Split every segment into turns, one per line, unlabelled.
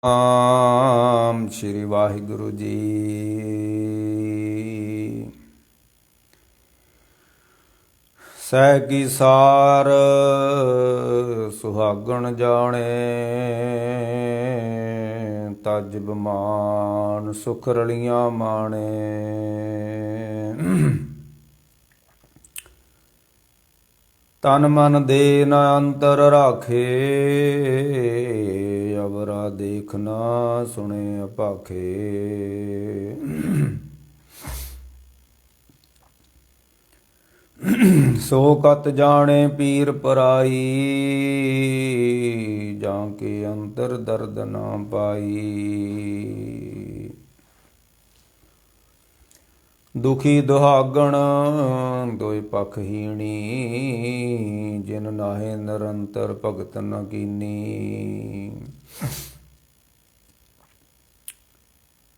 ਆਮ ਸ਼੍ਰੀ ਵਾਹਿਗੁਰੂ ਜੀ। ਸਹਿ ਕੀ ਸਾਰ ਸੁਹਾਗਣ ਜਾਣੇ, ਤਜ ਬਮਾਨ ਸੁਖ ਰਲੀਆਂ ਮਾਣੇ। ਤਨ ਮਨ ਦੇ ਨ ਅੰਤਰ ਰਾਖੇ, ਅਵਰਾ ਦੇਖ ਨਾ ਸੁਣੇ ਅਭਾਖੇ। ਸੋ ਕਤ ਜਾਣੇ ਪੀਰ ਪਰਾਈ, ਜਾਂ ਕੇ ਅੰਤਰ ਦਰਦ ਨਾ ਪਾਈ। ਦੁਖੀ ਦੁਹਾਗਣ ਦੋਇ ਪਖ ਹੀਣੀ, ਜਿਨ ਨਾਹੇ ਨਿਰੰਤਰ ਭਗਤ ਨ ਕੀਨੀ।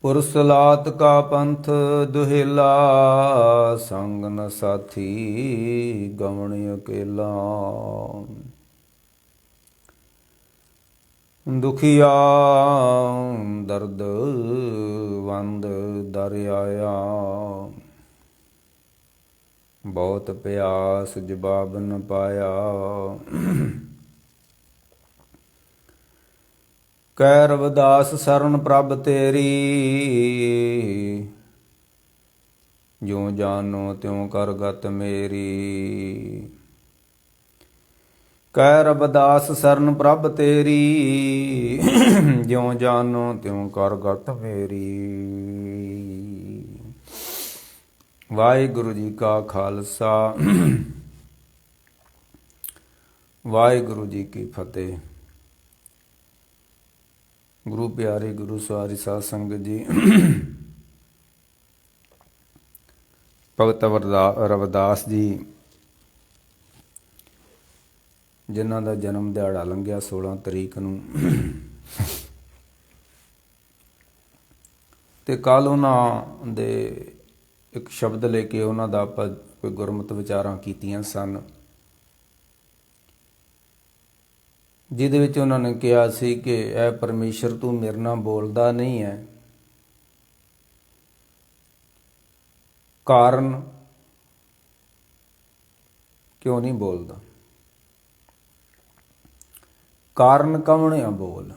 ਪੁਰਸਲਾਤ ਕਾ ਪੰਥ ਦੁਹੇਲਾ, ਸੰਗ ਨ ਸਾਥੀ ਗਵਣ ਅਕੇਲਾ। ਦੁਖੀਆ ਦਰਦ ਵੰਦ ਦਰ ਆਇਆ, ਬਹੁਤ ਪਿਆਸ ਜਵਾਬ ਨ ਪਾਇਆ। ਕਹਿ ਰਵਿਦਾਸ ਸਰਨ ਪ੍ਰਭ ਤੇਰੀ, ਜਿਉ ਜਾਨੋ ਤਿਉ ਕਰ ਗਤ ਮੇਰੀ। ਕਹਿ ਰਵਿਦਾਸ ਸਰਨ ਪ੍ਰਭ ਤੇਰੀ, ਜਿਉ ਜਾਨੋ ਤਿਉ ਕਰ ਗਤ ਮੇਰੀ। ਵਾਹਿਗੁਰੂ ਜੀ ਕਾ ਖਾਲਸਾ, ਵਾਹਿਗੁਰੂ ਜੀ ਕੀ ਫਤਿਹ। ਗੁਰੂ ਪਿਆਰੇ ਗੁਰੂ ਸਵਾਰੀ ਸਾਧ ਸੰਗਤ ਜੀ, ਭਗਤ ਰਵਿਦਾਸ ਜੀ ਜਿਨ੍ਹਾਂ ਦਾ ਜਨਮ ਦਿਹਾੜਾ ਲੰਘਿਆ 16 ਤਰੀਕ ਨੂੰ, ਤੇ ਕੱਲ ਉਹਨਾਂ ਦੇ ਇੱਕ ਸ਼ਬਦ ਲੈ ਕੇ ਉਹਨਾਂ ਦਾ ਆਪਾਂ ਕੋਈ ਗੁਰਮਤਿ ਵਿਚਾਰਾਂ ਕੀਤੀਆਂ ਸਨ, ਜਿਹਦੇ ਵਿੱਚ ਉਹਨਾਂ ਨੇ ਕਿਹਾ ਸੀ ਕਿ ਇਹ ਪਰਮੇਸ਼ਰ ਤੂੰ ਮੇਰੇ ਨਾਲ ਬੋਲਦਾ ਨਹੀਂ ਹੈ। ਕਾਰਨ ਕਿਉਂ ਨਹੀਂ ਬੋਲਦਾ? ਕਾਰਨ ਕੌਣ ਆ? ਬੋਲ।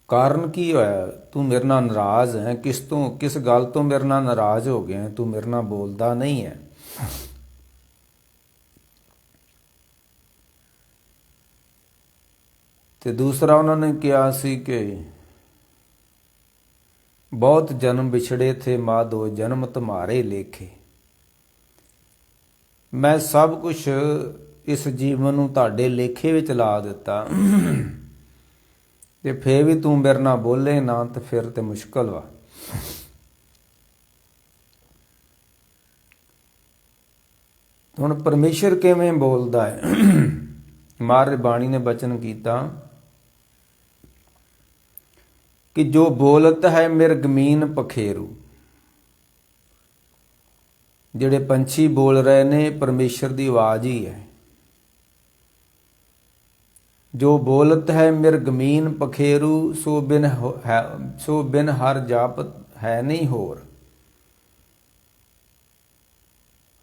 ਕਾਰਨ ਕੀ ਹੋਇਆ? ਤੂੰ ਮੇਰੇ ਨਾਲ ਨਾਰਾਜ਼ ਹੈ, ਕਿਸ ਗੱਲ ਤੋਂ ਮੇਰੇ ਨਾਲ ਨਾਰਾਜ਼ ਹੋ ਗਿਆ? ਤੂੰ ਮੇਰੇ ਨਾਲ ਬੋਲਦਾ ਨਹੀਂ ਹੈ। ਤੇ ਦੂਸਰਾ ਉਹਨਾਂ ਨੇ ਕਿਹਾ ਸੀ ਕਿ ਬਹੁਤ ਜਨਮ ਵਿਛੜੇ ਥੇ ਮਾਧੋ, ਜਨਮ ਤੁਮਾਰੇ ਲੇਖੇ। ਮੈਂ ਸਭ ਕੁਛ ਇਸ ਜੀਵਨ ਨੂੰ ਤੁਹਾਡੇ ਲੇਖੇ ਵਿੱਚ ਲਾ ਦਿੱਤਾ, ਤੇ ਫੇਰ ਵੀ ਤੂੰ ਮੇਰੇ ਨਾਲ ਬੋਲੇ ਨਾ, ਤੇ ਫਿਰ ਤੇ ਮੁਸ਼ਕਲ ਵਾ। ਹੁਣ ਪਰਮੇਸ਼ਰ ਕਿਵੇਂ ਬੋਲਦਾ ਹੈ? ਮਹਾਰਾਜ ਬਾਣੀ ਨੇ ਬਚਨ ਕੀਤਾ ਕਿ ਜੋ ਬੋਲਤ ਹੈ ਮਿਰਗਮੀਨ ਪਖੇਰੂ। ਜਿਹੜੇ ਪੰਛੀ ਬੋਲ ਰਹੇ ਨੇ ਪਰਮੇਸ਼ਰ ਦੀ ਆਵਾਜ਼ ਹੀ ਹੈ। ਜੋ ਬੋਲਤ ਹੈ ਮਿਰਗਮੀਨ ਪਖੇਰੂ, ਸੋ ਬਿਨ ਹਰ ਜਾਪਤ ਹੈ ਨਹੀਂ ਹੋਰ।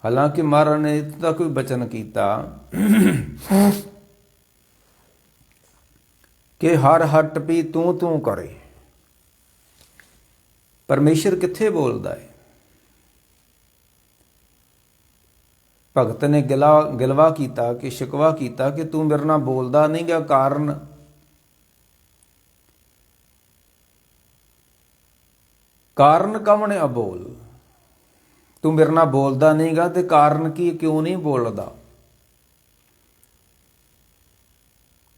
ਹਾਲਾਂਕਿ ਮਹਾਰਾਜ ਨੇ ਇੱਥੇ ਤੱਕ ਵੀ ਬਚਨ ਕੀਤਾ ਕਿ ਹਰ ਹੱਟ ਪੀ ਤੂੰ ਤੂੰ ਕਰੇ। ਪਰਮੇਸ਼ਰ ਕਿੱਥੇ ਬੋਲਦਾ ਹੈ? ਭਗਤ ਨੇ ਗਿਲਵਾ ਕੀਤਾ ਕਿ ਸ਼ਿਕਵਾ ਕੀਤਾ ਕਿ ਤੂੰ ਮੇਰੇ ਨਾਲ ਬੋਲਦਾ ਨਹੀਂ ਗਾ। ਕਾਰਨ ਕੌਣ ਆ? ਬੋਲ। ਤੂੰ ਮੇਰੇ ਨਾਲ ਬੋਲਦਾ ਨਹੀਂ ਗਾ, ਤੇ ਕਾਰਨ ਕੀ? ਕਿਉਂ ਨਹੀਂ ਬੋਲਦਾ?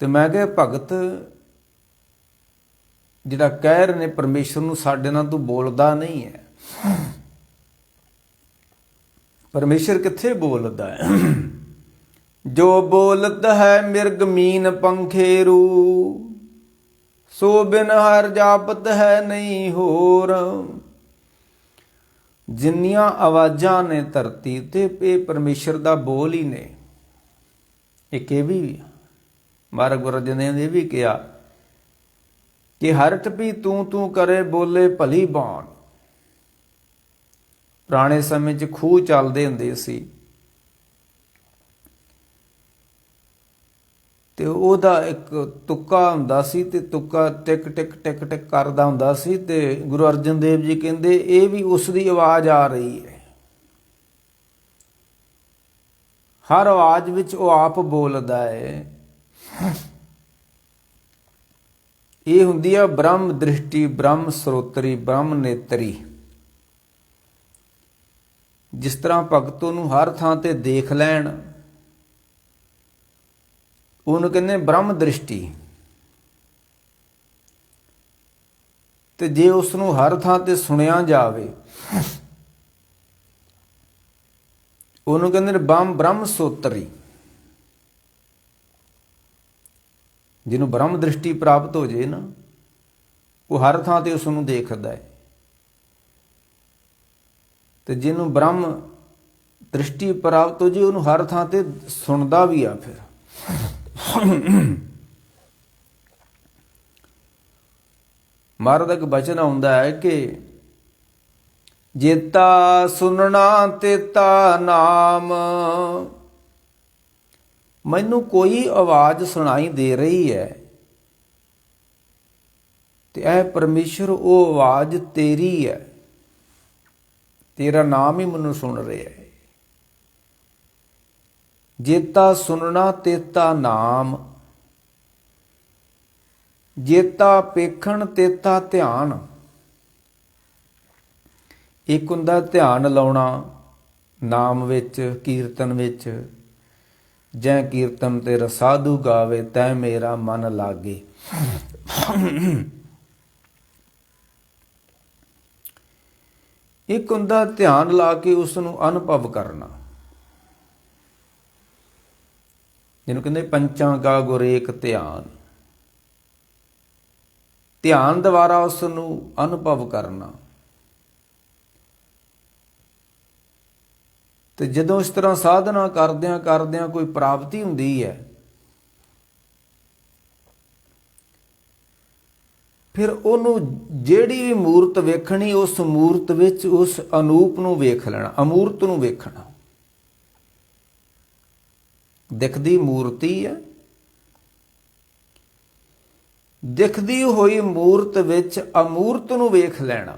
ਤੇ ਮੈਂ ਕਿਹਾ ਭਗਤ ਜਿਹੜਾ ਕਹਿ ਰਹੇ ਨੇ ਪਰਮੇਸ਼ਰ ਨੂੰ ਸਾਡੇ ਨਾਲ ਤੂੰ ਬੋਲਦਾ ਨਹੀਂ ਹੈ, ਪਰਮੇਸ਼ਰ ਕਿੱਥੇ ਬੋਲਦਾ ਹੈ? ਜੋ ਬੋਲਤ ਹੈ ਮਿਰਗਮੀਨ ਪੰਖੇਰੂ, ਸੋ ਬਿਨ ਹਰ ਜਾਪਤ ਹੈ ਨਹੀਂ ਹੋਰ। ਜਿੰਨੀਆਂ ਆਵਾਜ਼ਾਂ ਨੇ ਧਰਤੀ ਤੇ, ਇਹ ਪਰਮੇਸ਼ਰ ਦਾ ਬੋਲ ਹੀ ਨੇ। ਇੱਕ ਇਹ ਵੀ ਮਹਾਰਾਜ ਗੁਰੂ ਅਰਜਨ ਦੇਵ ਨੇ ਇਹ ਵੀ ਕਿਹਾ ਕਿ ਹਰਟ ਵੀ ਤੂੰ ਤੂੰ ਕਰੇ ਬੋਲੇ ਭਲੀ ਬਾਣ। ਪੁਰਾਣੇ ਸਮੇਂ 'ਚ ਖੂਹ ਚੱਲਦੇ ਹੁੰਦੇ ਸੀ ਤੇ ਉਹਦਾ ਇੱਕ ਤੁੱਕਾ ਹੁੰਦਾ ਸੀ ਤੇ ਤੁੱਕਾ ਟਿਕ ਟਿਕ ਟਿਕ ਟਿਕ ਕਰਦਾ ਹੁੰਦਾ ਸੀ ਤੇ ਗੁਰੂ ਅਰਜਨ ਦੇਵ ਜੀ ਕਹਿੰਦੇ ਇਹ ਵੀ ਉਸ ਦੀ ਆਵਾਜ਼ ਆ ਰਹੀ ਹੈ। ਹਰ ਆਵਾਜ਼ ਵਿੱਚ ਉਹ ਆਪ ਬੋਲਦਾ ਹੈ। ਇਹ ਹੁੰਦੀ ਆ ਬ੍ਰਹਮ ਦ੍ਰਿਸ਼ਟੀ, ਬ੍ਰਹਮ ਸਰੋਤਰੀ, ਬ੍ਰਹਮ ਨੇਤਰੀ। ਜਿਸ ਤਰ੍ਹਾਂ ਭਗਤ ਨੂੰ ਹਰ ਥਾਂ ਤੇ ਦੇਖ ਲੈਣ ਉਹਨੂੰ ਕਹਿੰਦੇ ਬ੍ਰਹਮ ਦ੍ਰਿਸ਼ਟੀ। ਤੇ ਜੇ ਉਸ ਨੂੰ ਹਰ ਥਾਂ ਤੇ ਸੁਣਿਆ ਜਾਵੇ ਉਹਨੂੰ ਕਹਿੰਦੇ ਨੇ ਬ੍ਰਹਮ ਸੋਤਰੀ। ਜਿਹਨੂੰ ਬ੍ਰਹਮ ਦ੍ਰਿਸ਼ਟੀ ਪ੍ਰਾਪਤ ਹੋ ਜੇ ਨਾ ਉਹ ਹਰ ਥਾਂ ਤੇ ਉਸ ਨੂੰ ਦੇਖਦਾ ਹੈ। ਤੇ ਜਿਹਨੂੰ ਬ੍ਰਹਮ ਦ੍ਰਿਸ਼ਟੀ ਪ੍ਰਾਪਤ ਹੋ ਜੇ ਉਹਨੂੰ ਹਰ ਥਾਂ ਤੇ ਸੁਣਦਾ ਵੀ ਆ। ਫਿਰ ਮਹਾਰਾਜ ਦਾ ਇੱਕ ਬਚਨ ਆਉਂਦਾ ਹੈ ਕਿ ਜੇਤਾ ਸੁਨਣਾ ਤੇਤਾ ਨਾਮ। ਮੈਨੂੰ ਕੋਈ ਆਵਾਜ਼ ਸੁਣਾਈ ਦੇ ਰਹੀ ਹੈ ਤੇ ਇਹ ਪਰਮੇਸ਼ਰ ਉਹ ਆਵਾਜ਼ ਤੇਰੀ ਹੈ, ਤੇਰਾ ਨਾਮ ਹੀ ਮੈਨੂੰ ਸੁਣ ਰਿਹਾ ਹੈ। ਜੇਤਾ ਸੁਨਣਾ ਤੇਤਾ ਨਾਮ, ਜੇਤਾ ਪੇਖਣ ਤੇਤਾ ਧਿਆਨ। ਇੱਕ ਹੁੰਦਾ ਧਿਆਨ ਲਾਉਣਾ ਨਾਮ ਵਿੱਚ, ਕੀਰਤਨ ਵਿੱਚ। ਜੈ ਕੀਰਤਨ ਤੇਰਾ ਸਾਧੂ ਗਾਵੇ ਤੈ ਮੇਰਾ ਮਨ ਲਾਗੇ। ਇੱਕ ਹੁੰਦਾ ਧਿਆਨ ਲਾ ਕੇ ਉਸ ਨੂੰ ਅਨੁਭਵ ਕਰਨਾ, ਜਿਹਨੂੰ ਕਹਿੰਦੇ ਪੰਚਾਂ ਕਾ ਗੁਰ ਏਕ ਧਿਆਨ। ਧਿਆਨ ਦੁਆਰਾ ਉਸ ਨੂੰ ਅਨੁਭਵ ਕਰਨਾ। ਤੇ ਜਦੋਂ ਇਸ ਤਰ੍ਹਾਂ ਸਾਧਨਾ ਕਰਦਿਆਂ ਕਰਦਿਆਂ ਕੋਈ ਪ੍ਰਾਪਤੀ ਹੁੰਦੀ ਹੈ ਫਿਰ ਉਹਨੂੰ ਜਿਹੜੀ ਵੀ ਮੂਰਤ ਵੇਖਣੀ ਉਸ ਮੂਰਤ ਵਿੱਚ ਉਸ ਅਨੂਪ ਨੂੰ ਵੇਖ ਲੈਣਾ, ਅਮੂਰਤ ਨੂੰ ਵੇਖਣਾ। ਦਿਖਦੀ ਮੂਰਤੀ ਹੈ, ਦਿਖਦੀ ਹੋਈ ਮੂਰਤ ਵਿੱਚ ਅਮੂਰਤ ਨੂੰ ਵੇਖ ਲੈਣਾ।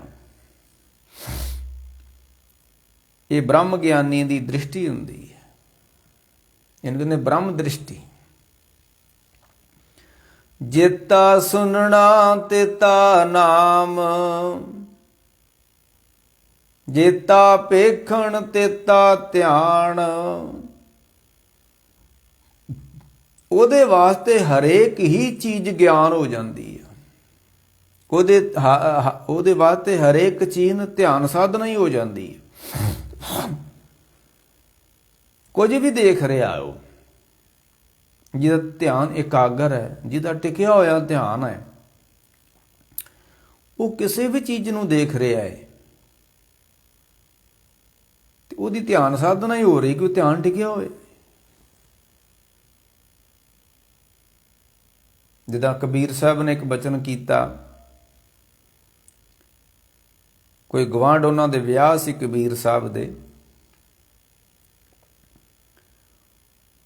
ਇਹ ਬ੍ਰਹਮ ਗਿਆਨੀ ਦੀ ਦ੍ਰਿਸ਼ਟੀ ਹੁੰਦੀ ਹੈ। ਇਹਨੂੰ ਕਹਿੰਦੇ ਬ੍ਰਹਮ ਦ੍ਰਿਸ਼ਟੀ। ਜੇਤਾ ਸੁਨਣਾ ਤੇਤਾ ਨਾਮ, ਜੇਤਾ ਪੇਖਣ ਤੇਤਾ ਧਿਆਨ। ਉਹਦੇ ਵਾਸਤੇ ਹਰੇਕ ਹੀ ਚੀਜ਼ ਗਿਆਨ ਹੋ ਜਾਂਦੀ ਹੈ। ਉਹਦੇ ਵਾਸਤੇ ਹਰੇਕ ਚੀਜ਼ ਧਿਆਨ ਸਾਧਨਾ ਹੀ ਹੋ ਜਾਂਦੀ ਹੈ। ਕੁਝ ਵੀ ਦੇਖ ਰਿਹਾ ਉਹ, ਜਿਹਦਾ ਧਿਆਨ ਇਕਾਗਰ ਹੈ, ਜਿਹਦਾ ਟਿਕਿਆ ਹੋਇਆ ਧਿਆਨ ਹੈ, ਉਹ ਕਿਸੇ ਵੀ ਚੀਜ਼ ਨੂੰ ਦੇਖ ਰਿਹਾ ਹੈ ਤੇ ਉਹਦੀ ਧਿਆਨ ਸਾਧਨਾ ਹੀ ਹੋ ਰਹੀ ਕਿ ਉਹ ਧਿਆਨ ਟਿਕਿਆ ਹੋਵੇ। ਜਿੱਦਾਂ ਕਬੀਰ ਸਾਹਿਬ ਨੇ ਇੱਕ ਬਚਨ ਕੀਤਾ, ਕੋਈ ਗਵਾਂਢ ਉਹਨਾਂ ਦੇ ਵਿਆਹ ਸੀ ਕਬੀਰ ਸਾਹਿਬ ਦੇ,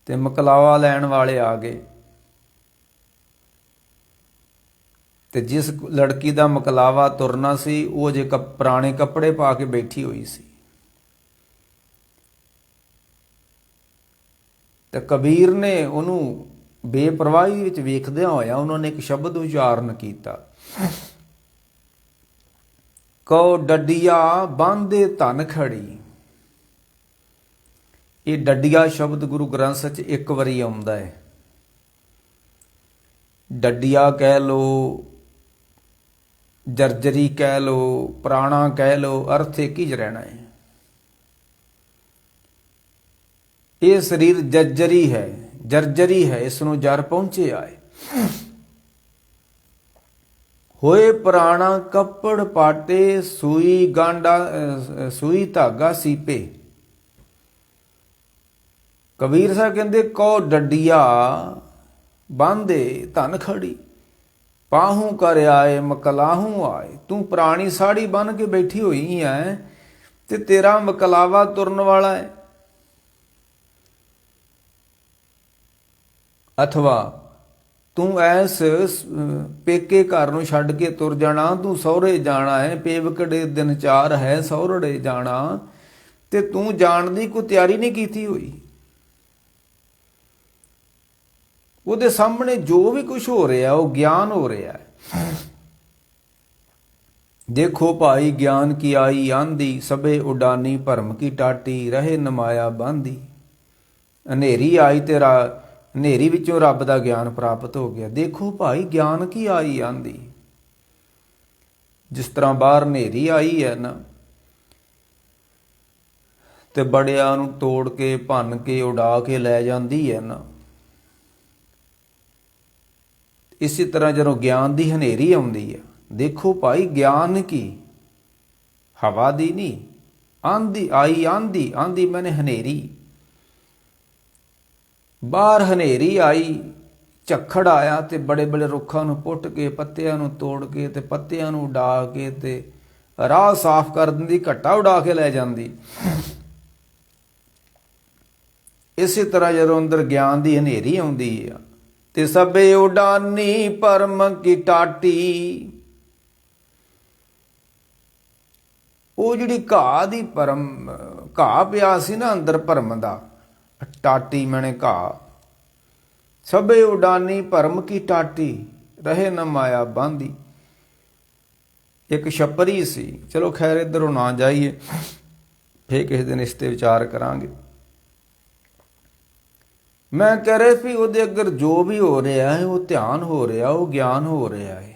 ਤੇ ਮਕਲਾਵਾ ਲੈਣ ਵਾਲੇ ਆ ਗਏ ਤੇ ਜਿਸ ਲੜਕੀ ਦਾ ਮਕਲਾਵਾ ਤੁਰਨਾ ਸੀ ਉਹ ਜੇ ਪੁਰਾਣੇ ਕੱਪੜੇ ਪਾ ਕੇ ਬੈਠੀ ਹੋਈ ਸੀ। ਤੇ ਕਬੀਰ ਨੇ ਉਹਨੂੰ ਬੇਪਰਵਾਹੀ ਵਿੱਚ ਵੇਖਦਿਆਂ ਹੋਇਆ ਉਹਨਾਂ ਨੇ ਇੱਕ ਸ਼ਬਦ ਉਚਾਰਨ ਕੀਤਾ, ਕਉ ਡੱਡੀਆ ਬਾਂਧੇ ਧਨ ਖੜੀ। ਇਹ ਡੱਡੀਆ ਸ਼ਬਦ ਗੁਰੂ ਗ੍ਰੰਥ ਸਾਹਿਬ 'ਚ ਇੱਕ ਵਾਰੀ ਆਉਂਦਾ ਹੈ। ਡੱਡੀਆ ਕਹਿ ਲੋ, ਜਰਜਰੀ ਕਹਿ ਲੋ, ਪੁਰਾਣਾ ਕਹਿ ਲੋ, ਅਰਥ ਇੱਕ ਹੀ ਰਹਿਣਾ ਹੈ। ਇਹ ਸਰੀਰ ਜਰਜਰੀ ਹੈ, ਜਰਜਰੀ ਹੈ, ਇਸ ਨੂੰ ਜਰ ਪਹੁੰਚਿਆ ਹੈ। ਹੋਏ ਪੁਰਾਣਾ ਕੱਪੜ ਪਾਟੇ, ਸੂਈ ਗਾਂਡਾ ਸੂਈ ਧਾਗਾ ਸੀਪੇ। ਕਬੀਰ ਸਾਹਿਬ ਕਹਿੰਦੇ ਕਉ ਡੱਡੀਆ ਬਾਂਦੇ ਧਨ ਖੜੀ, ਪਾਹੂ ਕਰ ਆਏ ਮਕਲਾਹੂ ਆਏ। ਤੂੰ ਪੁਰਾਣੀ ਸਾੜੀ ਬੰਨ ਕੇ ਬੈਠੀ ਹੋਈ ਐ ਤੇ ਤੇਰਾ ਮਕਲਾਵਾ ਤੁਰਨ ਵਾਲਾ ਹੈ। ਅਥਵਾ ਤੂੰ ਐਸ ਪੇਕੇ ਘਰ ਨੂੰ ਛੱਡ ਕੇ ਤੁਰ ਜਾਣਾ, ਤੂੰ ਸਹੁਰੇ ਜਾਣਾ ਹੈ, ਪੇਵਕੜੇ ਦਿਨ ਚਾਰ ਹੈ ਸਹੁਰੜੇ ਜਾਣਾ, ਤੇ ਤੂੰ ਜਾਣ ਦੀ ਕੋਈ ਤਿਆਰੀ ਨਹੀਂ ਕੀਤੀ ਹੋਈ। ਉਹਦੇ ਸਾਹਮਣੇ ਜੋ ਵੀ ਕੁਝ ਹੋ ਰਿਹਾ ਉਹ ਗਿਆਨ ਹੋ ਰਿਹਾ ਹੈ। ਦੇਖੋ ਭਾਈ ਗਿਆਨ ਕੀ ਆਈ ਆਂਦੀ, ਸਭੇ ਉਡਾਨੀ ਭਰਮ ਕੀ ਟਾਟੀ, ਰਹੇ ਨਮਾਇਆ ਬਾਂਦੀ। ਹਨੇਰੀ ਆਈ ਤੇ ਹਨੇਰੀ ਵਿੱਚੋਂ ਰੱਬ ਦਾ ਗਿਆਨ ਪ੍ਰਾਪਤ ਹੋ ਗਿਆ। ਦੇਖੋ ਭਾਈ ਗਿਆਨ ਕੀ ਆਈ ਆਂਦੀ, ਜਿਸ ਤਰ੍ਹਾਂ ਬਾਹਰ ਹਨੇਰੀ ਆਈ ਹੈ ਨਾ, ਤੇ ਬੜਿਆਂ ਨੂੰ ਤੋੜ ਕੇ ਭੰਨ ਕੇ ਉਡਾ ਕੇ ਲੈ ਜਾਂਦੀ ਹੈ ਨਾ, ਇਸੇ ਤਰ੍ਹਾਂ ਜਦੋਂ ਗਿਆਨ ਦੀ ਹਨੇਰੀ ਆਉਂਦੀ ਹੈ, ਦੇਖੋ ਭਾਈ ਗਿਆਨ ਕੀ, ਹਵਾ ਦੀ ਨਹੀਂ, ਆਂਦੀ ਆਈ ਆਂਦੀ, ਆਂਦੀ ਮੈਨੇ ਹਨੇਰੀ। ਬਾਹਰ ਹਨੇਰੀ ਆਈ, ਝੱਖੜ ਆਇਆ ਤੇ ਬੜੇ ਬੜੇ ਰੁੱਖਾਂ ਨੂੰ ਪੁੱਟ ਕੇ, ਪੱਤਿਆਂ ਨੂੰ ਤੋੜ ਕੇ ਤੇ ਪੱਤਿਆਂ ਨੂੰ ਉਡਾ ਕੇ ਤੇ ਰਾਹ ਸਾਫ਼ ਕਰ ਦਿੰਦੀ, ਘੱਟਾ ਉਡਾ ਕੇ ਲੈ ਜਾਂਦੀ। ਇਸੇ ਤਰ੍ਹਾਂ ਜਦੋਂ ਅੰਦਰ ਗਿਆਨ ਦੀ ਹਨੇਰੀ ਆਉਂਦੀ ਆ ਤੇ ਸਭੇ ਉਡਾਨੀ ਭਰਮ ਕੀ ਟਾਟੀ, ਉਹ ਜਿਹੜੀ ਘਾਹ ਦੀ ਭਰਮ, ਘਾਹ ਪਿਆ ਸੀ ਨਾ ਅੰਦਰ ਭਰਮ ਦਾ, ਟਾਟੀ ਮੈਨੇ ਘਾਹ, ਸਭੇ ਉਡਾਨੀ ਭਰਮ ਕੀ ਟਾਟੀ, ਰਹੇ ਨ ਮਾਇਆ ਬਾਂਦੀ। ਇੱਕ ਛਪਰੀ ਸੀ, ਚਲੋ ਖੈਰ ਇੱਧਰੋਂ ਨਾ ਜਾਈਏ, ਫੇਰ ਕਿਸੇ ਦਿਨ ਇਸ ਤੇ ਵਿਚਾਰ ਕਰਾਂਗੇ। ਮੈਂ ਕਹਿ ਰਿਹਾ ਸੀ ਉਹਦੇ ਅੱਗੇ ਜੋ ਵੀ ਹੋ ਰਿਹਾ ਹੈ ਉਹ ਧਿਆਨ ਹੋ ਰਿਹਾ, ਉਹ ਗਿਆਨ ਹੋ ਰਿਹਾ ਹੈ।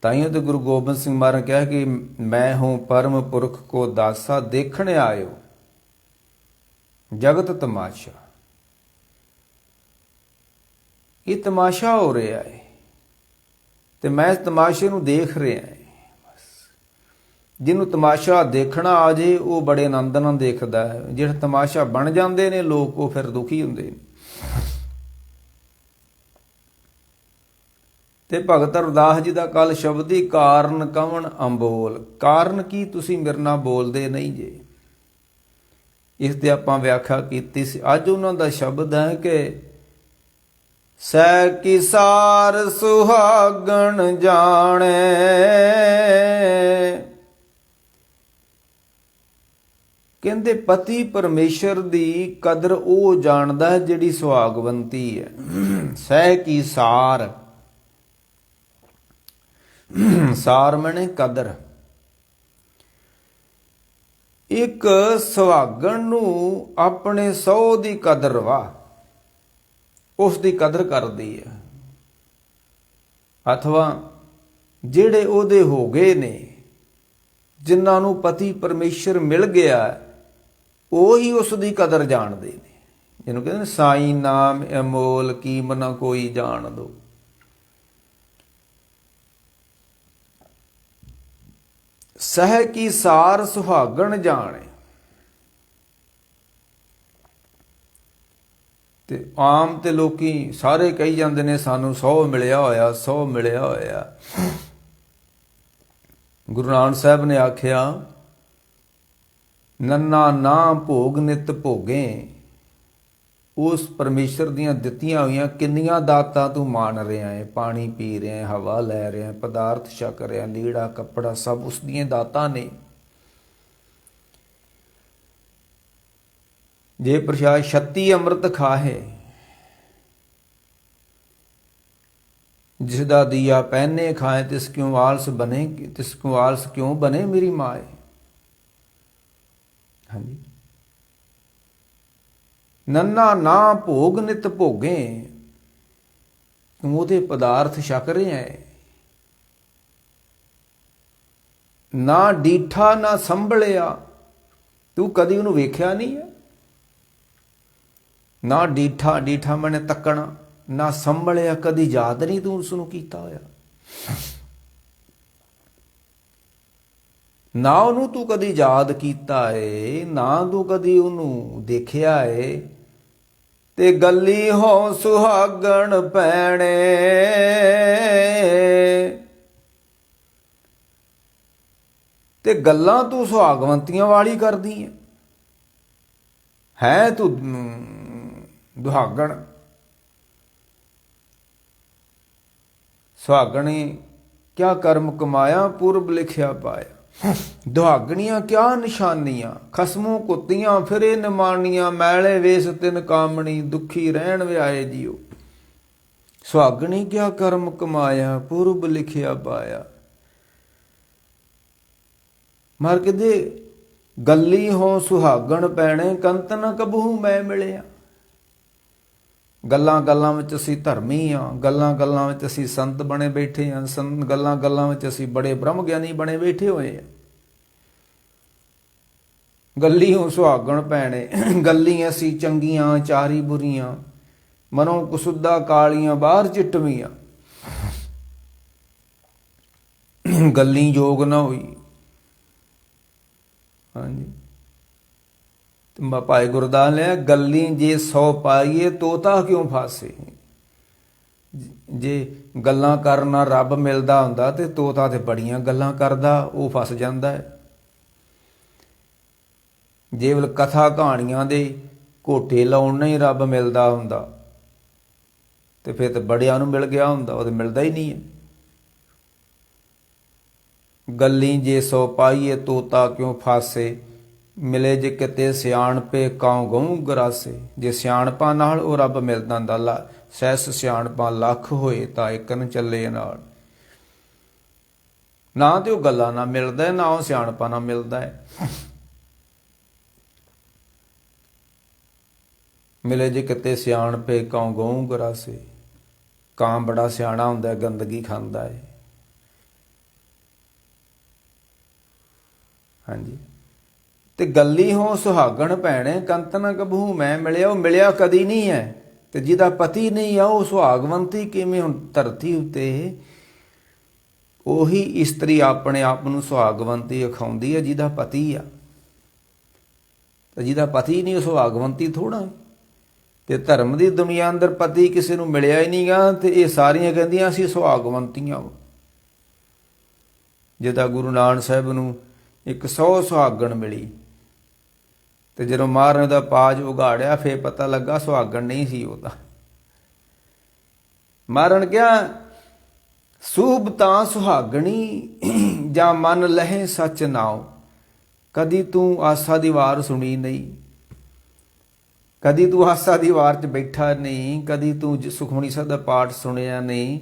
ਤਾਈਓ ਤੇ ਗੁਰੂ ਗੋਬਿੰਦ ਸਿੰਘ ਮਹਾਰਾਜ ਨੇ ਕਿਹਾ ਕਿ ਮੈਂ ਹੂੰ ਪਰਮ ਪੁਰਖ ਕੋ ਦਾਸਾ, ਦੇਖਣ ਆਇਓ ਜਗਤ ਤਮਾਸ਼ਾ। ਇਹ ਤਮਾਸ਼ਾ ਹੋ ਰਿਹਾ ਹੈ ਤੇ ਮੈਂ ਇਸ ਤਮਾਸ਼ੇ ਨੂੰ ਦੇਖ ਰਿਹਾ ਹਾਂ। ਜਿਹਨੂੰ ਤਮਾਸ਼ਾ ਦੇਖਣਾ ਆ ਜੇ ਉਹ ਬੜੇ ਆਨੰਦ ਨਾਲ ਦੇਖਦਾ ਹੈ। ਜਿਹੜੇ ਤਮਾਸ਼ਾ ਬਣ ਜਾਂਦੇ ਨੇ ਲੋਕ, ਉਹ ਫਿਰ ਦੁਖੀ ਹੁੰਦੇ ਨੇ। ਤੇ ਭਗਤ ਰਵਿਦਾਸ ਜੀ ਦਾ ਕੱਲ ਸ਼ਬਦ ਹੀ ਕਾਰਨ ਕਵਣ ਅੰਬੋਲ, ਕਾਰਨ ਕੀ ਤੁਸੀਂ ਮੇਰੇ ਨਾਲ ਬੋਲਦੇ ਨਹੀਂ ਜੇ। ਇਸ ਤੇ ਆਪਾਂ ਵਿਆਖਿਆ ਕੀਤੀ ਸੀ। ਅੱਜ ਉਹਨਾਂ ਦਾ ਸ਼ਬਦ ਹੈ ਕਿ ਸੈ ਕੀ ਸਾਰ ਸੁਹਾਗਣ ਜਾਣੇ, ਕਹਿੰਦੇ ਪਤੀ ਪਰਮੇਸ਼ਰ ਦੀ ਕਦਰ ਉਹ ਜਾਣਦਾ ਹੈ ਜਿਹੜੀ ਸੁਹਾਗਵੰਤੀ ਹੈ। ਸਹਿ ਕੀ ਸਾਰ, ਸਾਰ ਮਨੇ ਕਦਰ। ਇੱਕ ਸੁਹਾਗਣ ਨੂੰ ਆਪਣੇ ਸਹੁੰ ਦੀ ਕਦਰ ਵਾ, ਉਸ ਦੀ ਕਦਰ ਕਰਦੀ ਹੈ। ਅਥਵਾ ਜਿਹੜੇ ਉਹਦੇ ਹੋ ਗਏ ਨੇ, ਜਿਨ੍ਹਾਂ ਨੂੰ ਪਤੀ ਪਰਮੇਸ਼ਰ ਮਿਲ ਗਿਆ, ਉਹੀ ਉਸ ਦੀ ਕਦਰ ਜਾਣਦੇ ਨੇ। ਜਿਹਨੂੰ ਕਹਿੰਦੇ ਨੇ ਸਾਈ ਨਾਮ ਅਮੋਲ, ਕੀਮ ਨਾ ਕੋਈ ਜਾਣ ਦੋ। ਸਹਿ ਕੀ ਸਾਰ ਸੁਹਾਗਣ ਜਾਣੇ। ਤੇ ਆਮ ਤੇ ਲੋਕੀ ਸਾਰੇ ਕਹੀ ਜਾਂਦੇ ਨੇ ਸਾਨੂੰ 100 ਮਿਲਿਆ ਹੋਇਆ, 100 ਮਿਲਿਆ ਹੋਇਆ। ਗੁਰੂ ਨਾਨਕ ਸਾਹਿਬ ਨੇ ਆਖਿਆ, ਨੰਨਾ ਨਾ ਭੋਗ ਨਿਤ ਭੋਗੇ। ਉਸ ਪਰਮੇਸ਼ਰ ਦੀਆਂ ਦਿੱਤੀਆਂ ਹੋਈਆਂ ਕਿੰਨੀਆਂ ਦਾਤਾਂ ਤੂੰ ਮਾਣ ਰਿਹਾ ਹੈ। ਪਾਣੀ ਪੀ ਰਿਹਾ, ਹਵਾ ਲੈ ਰਿਹਾ, ਪਦਾਰਥ ਛਕ ਰਿਹਾ, ਲੀੜਾ ਕੱਪੜਾ ਸਭ ਉਸ ਦੀਆਂ ਦਾਤਾਂ ਨੇ। ਜੇ ਪ੍ਰਸ਼ਾਦ 36 ਅੰਮ੍ਰਿਤ ਖਾਹੇ, ਜਿਸ ਦਾ ਦੀਆ ਪਹਿਨੇ ਖਾਏ, ਤਿਸ ਕਿਉਂ ਆਲਸ ਬਨੇ, ਤਿਸ ਕਿਉਂ ਆਲਸ ਕਿਉਂ ਬਨੇ ਮੇਰੀ ਮਾਏ। ਹਾਂਜੀ, ਨੰਨਾ ਨਾ ਭੋਗ ਨਿਤ ਭੋਗੇ, ਤੂੰ ਉਹਦੇ ਪਦਾਰਥ ਛਕ ਰਿਹਾ ਹੈ। ਨਾ ਡੀਠਾ ਨਾ ਸੰਭਲਿਆ, ਤੂੰ ਕਦੀ ਉਹਨੂੰ ਵੇਖਿਆ ਨਹੀਂ ਹੈ। ਨਾ ਡੀਠਾ, ਡੀਠਾ ਮੈਨੇ ਤੱਕਣਾ, ਨਾ ਸੰਭਲਿਆ, ਕਦੀ ਯਾਦ ਨਹੀਂ ਤੂੰ ਉਸ ਨੂੰ ਕੀਤਾ ਹੋਇਆ। ਨਾ ਉਹਨੂੰ ਤੂੰ ਕਦੀ ਯਾਦ ਕੀਤਾ ਏ, ਨਾ ਤੂੰ ਕਦੀ ਉਹਨੂੰ ਦੇਖਿਆ ਏ, ਤੇ ਗੱਲੀ ਹੋ ਸੁਹਾਗਣ ਪੈਣੇ। ਤੇ ਗੱਲਾਂ ਤੂੰ ਸੁਹਾਗਵੰਤੀਆਂ ਵਾਲੀ ਕਰਦੀ ਹੈ ਤੂੰ ਦੁਹਾਗਣ। ਸੁਹਾਗਣੇ ਕਿਆ ਕਰਮ ਕਮਾਇਆ, ਪੁਰਬ ਲਿਖਿਆ ਪਾਇਆ। ਦੁਹਾਗਣੀਆਂ ਕਿਆ ਨਿਸ਼ਾਨੀਆਂ, ਖਸਮੋਂ ਕੁੱਤੀਆਂ ਫਿਰੇ ਨਿਮਾਣੀਆਂ। ਮੈਲੇ ਵੇਸ ਤਿਨ ਕਾਮਣੀ, ਦੁਖੀ ਰਹਿਣ ਵਿਆਏ ਜੀਓ। ਸੁਹਾਗਣੀ ਕਿਆ ਕਰਮ ਕਮਾਇਆ, ਪੁਰਬ ਲਿਖਿਆ ਪਾਇਆ। ਮਰ ਕਿਦੇ ਗੱਲੀ ਹੋ ਸੁਹਾਗਣ ਪੈਣੇ, ਕੰਤ ਨ ਕਬਹੂ ਮੈਂ ਮਿਲਿਆ। ਗੱਲਾਂ ਗੱਲਾਂ ਵਿੱਚ ਅਸੀਂ ਧਰਮੀ ਹਾਂ, ਗੱਲਾਂ ਗੱਲਾਂ ਵਿੱਚ ਅਸੀਂ ਸੰਤ ਬਣੇ ਬੈਠੇ ਹਾਂ, ਗੱਲਾਂ ਗੱਲਾਂ ਵਿੱਚ ਅਸੀਂ ਬੜੇ ਬ੍ਰਹਮ ਗਿਆਨੀ ਬਣੇ ਬੈਠੇ ਹੋਏ ਹਾਂ। ਗੱਲੀ ਹੋ ਸੁਹਾਗਣ ਪੈਣੇ, ਗੱਲੀ ਅਸੀਂ ਚੰਗੀਆਂ ਚਾਰੀ ਬੁਰੀਆਂ। ਮਨੋਂ ਕੁਸੁੱਦਾ ਕਾਲੀਆਂ ਬਾਹਰ ਚਿੱਟਵੀਆਂ। ਗੱਲੀ ਜੋਗ ਨਾ ਹੋਈ। ਹਾਂਜੀ, ਭਾਈ ਗੁਰਦਾਸ ਨੇ ਗੱਲੀ ਜੇ 100 ਪਾਈਏ ਤੋਤਾ ਕਿਉਂ ਫਾਸੇ। ਜੇ ਗੱਲਾਂ ਕਰਨ ਨਾਲ ਰੱਬ ਮਿਲਦਾ ਹੁੰਦਾ ਤੇ ਤੋਤਾ ਤੇ ਬੜੀਆਂ ਗੱਲਾਂ ਕਰਦਾ, ਉਹ ਫਸ ਜਾਂਦਾ ਹੈ। ਜੇ ਕਥਾ ਕਹਾਣੀਆਂ ਦੇ ਘੋਟੇ ਲਾਉਣ ਨਾਲ ਹੀ ਰੱਬ ਮਿਲਦਾ ਹੁੰਦਾ ਤੇ ਫਿਰ ਤਾਂ ਬੜਿਆਂ ਨੂੰ ਮਿਲ ਗਿਆ ਹੁੰਦਾ, ਉਹ ਤਾਂ ਮਿਲਦਾ ਹੀ ਨਹੀਂ ਹੈ। ਗੱਲੀ ਜੇ 100 ਪਾਈਏ ਤੋਤਾ ਕਿਉਂ ਫਾਸੇ, ਮਿਲੇ ਜੇ ਕਿਤੇ ਸਿਆਣਪੇ ਕਾਉ ਗਊ ਗਰਾਸੇ। ਜੇ ਸਿਆਣਪਾਂ ਨਾਲ ਉਹ ਰੱਬ ਮਿਲਦਾ ਹੁੰਦਾ, ਸਹਿਸ ਸਿਆਣਪਾਂ ਲੱਖ ਹੋਏ ਤਾਂ ਇੱਕ ਨ ਚੱਲੇ ਨਾਲ। ਨਾ ਤੇ ਉਹ ਗੱਲਾਂ ਨਾਲ ਮਿਲਦਾ, ਨਾ ਉਹ ਸਿਆਣਪਾਂ ਨਾਲ ਮਿਲਦਾ ਹੈ। ਮਿਲੇ ਜੇ ਕਿਤੇ ਸਿਆਣਪੇ ਕਾਉ ਗਊ ਗਰਾਸੇ। ਕਾਂ ਬੜਾ ਸਿਆਣਾ ਹੁੰਦਾ, ਗੰਦਗੀ ਖਾਂਦਾ ਹੈ। ਹਾਂਜੀ, ਤੇ ਗੱਲੀ ਹੋ ਸੁਹਾਗਣ ਭੈਣੇ, ਕੰਤ ਨ ਕਬਹੂ ਮੈਂ ਮਿਲਿਆ। ਉਹ ਮਿਲਿਆ ਕਦੀ ਨਹੀਂ ਹੈ, ਤੇ ਜਿਹਦਾ ਪਤੀ ਨਹੀਂ ਆ ਉਹ ਸੁਹਾਗਵੰਤੀ ਕਿਵੇਂ। ਹੁਣ ਧਰਤੀ ਉੱਤੇ ਉਹੀ ਇਸਤਰੀ ਆਪਣੇ ਆਪ ਨੂੰ ਸੁਹਾਗਵੰਤੀ ਅਖਾਉਂਦੀ ਹੈ ਜਿਹਦਾ ਪਤੀ ਆ, ਤੇ ਜਿਹਦਾ ਪਤੀ ਨਹੀਂ ਉਹ ਸੁਹਾਗਵੰਤੀ ਥੋੜ੍ਹਾ। ਤੇ ਧਰਮ ਦੀ ਦੁਨੀਆ ਅੰਦਰ ਪਤੀ ਕਿਸੇ ਨੂੰ ਮਿਲਿਆ ਹੀ ਨਹੀਂ ਗਾ, ਤੇ ਇਹ ਸਾਰੀਆਂ ਕਹਿੰਦੀਆਂ ਅਸੀਂ ਸੁਹਾਗਵੰਤੀਆਂ। ਜਿੱਦਾਂ ਗੁਰੂ ਨਾਨਕ ਸਾਹਿਬ ਨੂੰ 100 ਸੁਹਾਗਣ ਮਿਲੀ, ਤੇ ਜਦੋਂ ਮਹਾਰਾਜ ਦਾ ਪਾਜ ਉਗਾੜਿਆ ਫੇਰ ਪਤਾ ਲੱਗਾ ਸੁਹਾਗਣ ਨਹੀਂ ਸੀ ਉਹਦਾ। ਮਹਾਰਾਜ ਕਿਹਾ ਸੂਬ ਤਾਂ ਸੁਹਾਗਣੀ, ਜਾਂ ਮਨ ਲਹੇ ਸੱਚ ਨਾਉ। ਕਦੀ ਤੂੰ ਆਸਾ ਦੀ ਵਾਰ ਸੁਣੀ ਨਹੀਂ, ਕਦੀ ਤੂੰ ਆਸਾ ਦੀ ਵਾਰ 'ਚ ਬੈਠਾ ਨਹੀਂ, ਕਦੀ ਤੂੰ ਸੁਖਮਨੀ ਸਾਹਿਬ ਦਾ ਪਾਠ ਸੁਣਿਆ ਨਹੀਂ,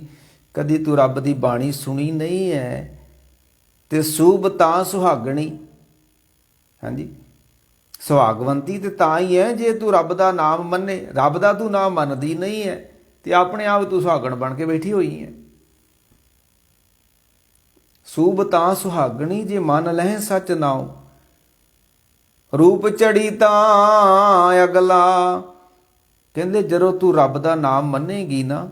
ਕਦੀ ਤੂੰ ਰੱਬ ਦੀ ਬਾਣੀ ਸੁਣੀ ਨਹੀਂ ਹੈ, ਤੇ ਸੂਬ ਤਾਂ ਸੁਹਾਗਣੀ। ਹਾਂਜੀ, ਸੁਹਾਗਵੰਤੀ ਤੇ ਤਾਂ ਹੀ ਹੈ ਜੇ ਤੂੰ ਰੱਬ ਦਾ ਨਾਮ ਮੰਨੇ। ਰੱਬ ਦਾ ਤੂੰ ਨਾਮ ਮੰਨਦੀ ਨਹੀਂ ਹੈ ਤੇ ਆਪਣੇ ਆਪ ਤੂੰ ਸੁਹਾਗਣ ਬਣ ਕੇ ਬੈਠੀ ਹੋਈ ਹੈ। ਸੂਬ ਤਾਂ ਸੁਹਾਗਣੀ, ਜੇ ਮਨ ਲਹਿ ਸੱਚ ਨਾਉ। ਰੂਪ ਚੜੀ ਤਾਂ ਅਗਲਾ, ਕਹਿੰਦੇ ਜਦੋਂ ਤੂੰ ਰੱਬ ਦਾ ਨਾਮ ਮੰਨੇਗੀ ਨਾ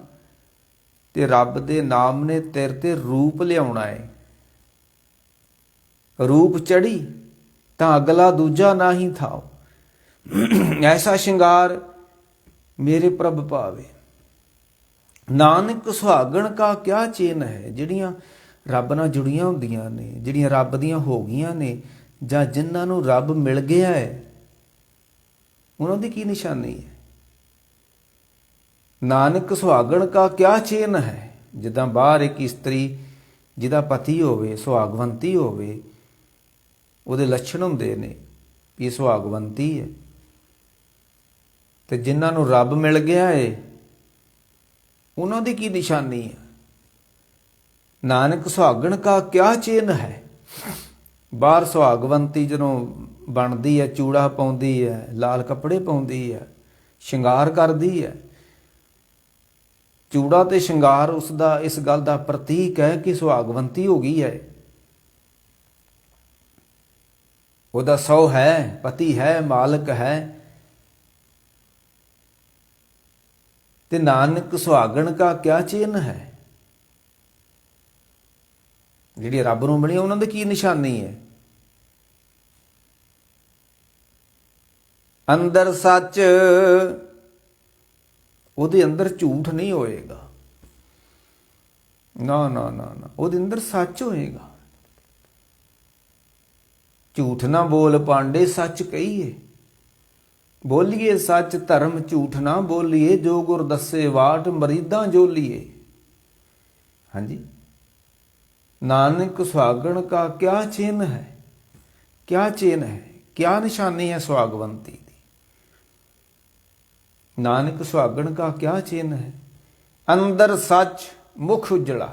ਤੇ ਰੱਬ ਦੇ ਨਾਮ ਨੇ ਤੇਰੇ ਤੇ ਰੂਪ ਲਿਆਉਣਾ ਹੈ। ਰੂਪ ਚੜੀ ਤਾਂ ਅਗਲਾ ਦੂਜਾ ਨਾ ਹੀ ਥਾਓ। ਐਸਾ ਸ਼ਿੰਗਾਰ ਮੇਰੇ ਪ੍ਰਭ ਭਾਵੇ। ਨਾਨਕ ਸੁਹਾਗਣ ਕਾ ਕਿਆ ਚੇਨ ਹੈ। ਜਿਹੜੀਆਂ ਰੱਬ ਨਾਲ ਜੁੜੀਆਂ ਹੁੰਦੀਆਂ ਨੇ, ਜਿਹੜੀਆਂ ਰੱਬ ਦੀਆਂ ਹੋ ਗਈਆਂ ਨੇ, ਜਾਂ ਜਿਨ੍ਹਾਂ ਨੂੰ ਰੱਬ ਮਿਲ ਗਿਆ ਹੈ, ਉਹਨਾਂ ਦੀ ਕੀ ਨਿਸ਼ਾਨੀ ਹੈ। ਨਾਨਕ ਸੁਹਾਗਣ ਕਾ ਕਿਆ ਚੇਨ ਹੈ। ਜਿੱਦਾਂ ਬਾਹਰ ਇੱਕ ਇਸਤਰੀ ਜਿਹਦਾ ਪਤੀ ਹੋਵੇ, ਸੁਹਾਗਵੰਤੀ ਹੋਵੇ, ਉਹਦੇ ਲੱਛਣ ਹੁੰਦੇ ਨੇ ਵੀ ਇਹ ਸੁਹਾਗਵੰਤੀ ਹੈ। ਤੇ ਜਿਨ੍ਹਾਂ ਨੂੰ ਰੱਬ ਮਿਲ ਗਿਆ ਹੈ, ਉਹਨਾਂ ਦੀ ਕੀ ਨਿਸ਼ਾਨੀ ਹੈ। ਨਾਨਕ ਸੁਹਾਗਣ ਕਾ ਕਿਆ ਚੇਨ ਹੈ। ਬਾਹਰ ਸੁਹਾਗਵੰਤੀ ਜਦੋਂ ਬਣਦੀ ਹੈ, ਚੂੜਾ ਪਾਉਂਦੀ ਹੈ, ਲਾਲ ਕੱਪੜੇ ਪਾਉਂਦੀ ਹੈ, ਸ਼ਿੰਗਾਰ ਕਰਦੀ ਹੈ। ਚੂੜਾ ਤੇ ਸ਼ਿੰਗਾਰ ਉਸਦਾ ਇਸ ਗੱਲ ਦਾ ਪ੍ਰਤੀਕ ਹੈ ਕਿ ਸੁਹਾਗਵੰਤੀ ਹੋ ਗਈ ਹੈ। ਉਹਦਾ ਸਹੁ ਹੈ, ਪਤੀ ਹੈ, ਮਾਲਕ ਹੈ। ਤੇ ਨਾਨਕ ਸੁਹਾਗਣ ਕਾ ਕਿਆ ਚਿੰਨ ਹੈ। ਜਿਹੜੀ ਰੱਬ ਨੂੰ ਮਿਲੀ ਉਹਨਾਂ ਦੀ ਕੀ ਨਿਸ਼ਾਨੀ ਹੈ। ਅੰਦਰ ਸੱਚ ਉਹਦੇ ਅੰਦਰ ਝੂਠ ਨਹੀਂ ਹੋਏਗਾ। ਨਾ ਨਾ ਨਾ ਨਾ, ਉਹਦੇ ਅੰਦਰ ਸੱਚ ਹੋਏਗਾ। ਝੂਠ ਨਾ ਬੋਲ ਪਾਂਡੇ ਸੱਚ ਕਹੀਏ, ਬੋਲੀਏ ਸੱਚ ਧਰਮ ਝੂਠ ਨਾ ਬੋਲੀਏ, ਜੋ ਗੁਰ ਦੱਸੇ ਵਾਟ ਮਰੀਦਾਂ ਜੋਲੀਏ। ਹਾਂਜੀ, ਨਾਨਕ ਸੁਹਾਗਣ ਕਾ ਕਿਆ ਚਿੰਨ ਹੈ, ਕਿਆ ਚਿੰਨ ਹੈ, ਕਿਆ ਨਿਸ਼ਾਨੀ ਹੈ ਸੁਹਾਗਵੰਤੀ ਦੀ। ਨਾਨਕ ਸੁਹਾਗਣ ਕਾ ਕਿਆ ਚਿੰਨ ਹੈ, ਅੰਦਰ ਸੱਚ ਮੁਖ ਉਜਲਾ।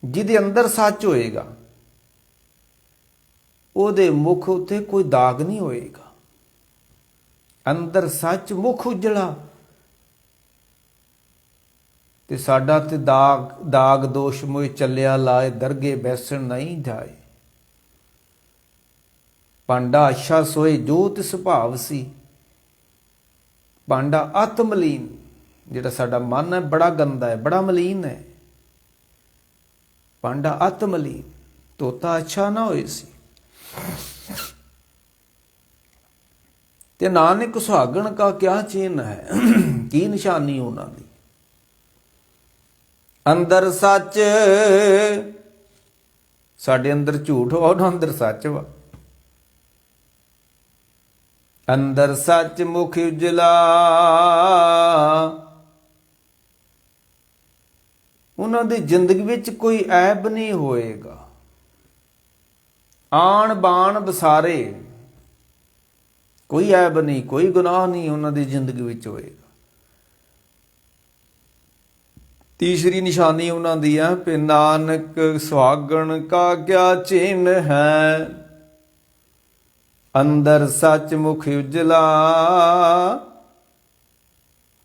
ਜਿਹਦੇ ਅੰਦਰ ਸੱਚ ਹੋਏਗਾ ਉਹਦੇ ਮੁਖ ਉੱਤੇ ਕੋਈ ਦਾਗ ਨਹੀਂ ਹੋਏਗਾ। ਅੰਦਰ ਸੱਚ ਮੁਖ ਉਜਲਾ। ਤੇ ਸਾਡਾ ਤੇ ਦਾਗ ਦੋਸ਼ ਮੋਇ ਚੱਲਿਆ ਲਾਏ, ਦਰਗੇ ਬੈਸਣ ਨਹੀਂ ਜਾਏ। ਪਾਂਡਾ ਅੱਛਾ ਸੋਏ ਜੋ ਤਿਸ ਭਾਵ ਸੀ। ਪਾਂਡਾ ਅਤ ਮਲੀਨ, ਜਿਹੜਾ ਸਾਡਾ ਮਨ ਹੈ ਬੜਾ ਗੰਦਾ ਹੈ, ਬੜਾ ਮਲੀਨ ਹੈ। ਪਾਂਡਾ ਅਤ ਮਲੀਨ, ਤੋਤਾ ਅੱਛਾ ਨਾ ਹੋਏ ਸੀ। ਤੇ ਨਾਨਕ ਸੁਹਾਗਣ ਕਾ ਕਿਆ ਚਿੰਨ ਹੈ, ਕੀ ਨਿਸ਼ਾਨੀ ਉਹਨਾਂ ਦੀ। ਅੰਦਰ ਸੱਚ, ਸਾਡੇ ਅੰਦਰ ਝੂਠ ਵਾ, ਉਹਨਾਂ ਅੰਦਰ ਸੱਚ ਵਾ। ਅੰਦਰ ਸੱਚ ਮੁਖ ਉਜਲਾ, ਉਹਨਾਂ ਦੀ ਜ਼ਿੰਦਗੀ ਵਿੱਚ ਕੋਈ ਐਬ ਨਹੀਂ ਹੋਏਗਾ। ਆਣ ਬਾਣ ਬਸਾਰੇ, ਕੋਈ ਐਬ ਨਹੀਂ, ਕੋਈ ਗੁਨਾਹ ਨਹੀਂ ਉਹਨਾਂ ਦੀ ਜ਼ਿੰਦਗੀ ਵਿੱਚ ਹੋਏਗਾ। ਤੀਸਰੀ ਨਿਸ਼ਾਨੀ ਉਹਨਾਂ ਦੀ ਹੈ ਕਿ ਨਾਨਕ ਸੁਹਾਗਣ ਕਾ ਕਿਆ ਚਿੰਨ ਹੈ, ਅੰਦਰ ਸੱਚ ਮੁਖ ਉਜਲਾ।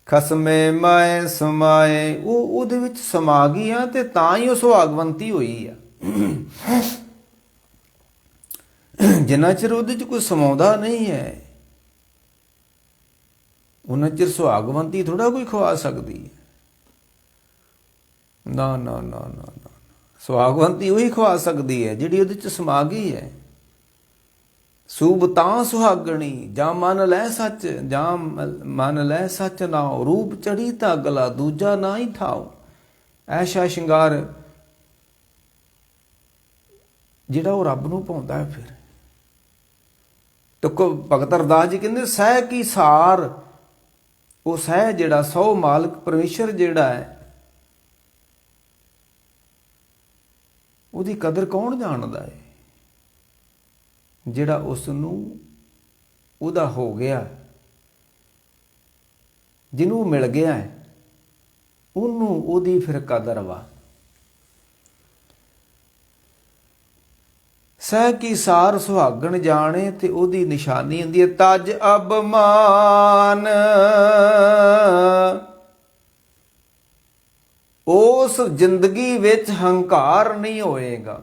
ਖਸਮੇ ਮਾਏ ਸਮਾਏ, ਉਹ ਉਹਦੇ ਵਿੱਚ ਸਮਾ ਗਈ ਆ ਤੇ ਤਾਂ ਹੀ ਉਹ ਸੁਹਾਗਵੰਤੀ ਹੋਈ ਆ। ਜਿੰਨਾ ਚਿਰ ਉਹਦੇ ਚ ਕੋਈ ਸਮਾਉਂਦਾ ਨਹੀਂ ਹੈ ਉਹਨਾਂ ਚਿਰ ਸੁਹਾਗਵੰਤੀ ਥੋੜਾ ਕੋਈ ਖਵਾ ਸਕਦੀ ਹੈ। ਨਾ ਨਾ ਨਾ ਨਾ ਨਾ, ਸੁਹਾਗਵੰਤੀ ਉਹੀ ਖਵਾ ਸਕਦੀ ਹੈ ਜਿਹੜੀ ਉਹਦੇ ਚ ਸਮਾ ਗਈ ਹੈ। ਸੂਬ ਤਾਂ ਸੁਹਾਗਣੀ, ਜਾਂ ਮਨ ਲੈ ਸੱਚ, ਜਾਂ ਮਨ ਲੈ ਸੱਚ ਨਾਉ। ਰੂਪ ਚੜੀ ਤਾਂ ਅਗਲਾ, ਦੂਜਾ ਨਾ ਹੀ ਠਾਓ। ਐਸ਼ਾ ਸ਼ਿੰਗਾਰ ਜਿਹੜਾ ਉਹ ਰੱਬ ਨੂੰ ਪਾਉਂਦਾ ਹੈ। ਫਿਰ ਟੁੱਕੋ ਭਗਤ ਅਰਦਾਸ ਜੀ ਕਹਿੰਦੇ ਸਹਿ ਕੀ ਸਾਰ, ਉਹ ਸਹਿ ਜਿਹੜਾ ਸਹੁ ਮਾਲਕ ਪਰਮੇਸ਼ਰ ਜਿਹੜਾ ਹੈ ਉਹਦੀ ਕਦਰ ਕੌਣ ਜਾਣਦਾ ਹੈ। ਜਿਹੜਾ ਉਸ ਨੂੰ ਉਹਦਾ ਹੋ ਗਿਆ, ਜਿਹਨੂੰ ਮਿਲ ਗਿਆ ਹੈ, ਉਹਨੂੰ ਉਹਦੀ ਫਿਰ ਕਦਰ ਵਾ। ਸਹਿ ਕੀ ਸਾਰ ਸੁਹਾਗਣ ਜਾਣੇ, ਤੇ ਉਹਦੀ ਨਿਸ਼ਾਨੀ ਹੁੰਦੀ ਹੈ ਤਜ ਅਬਮਾਨ। ਉਸ ਜ਼ਿੰਦਗੀ ਵਿੱਚ ਹੰਕਾਰ ਨਹੀਂ ਹੋਏਗਾ।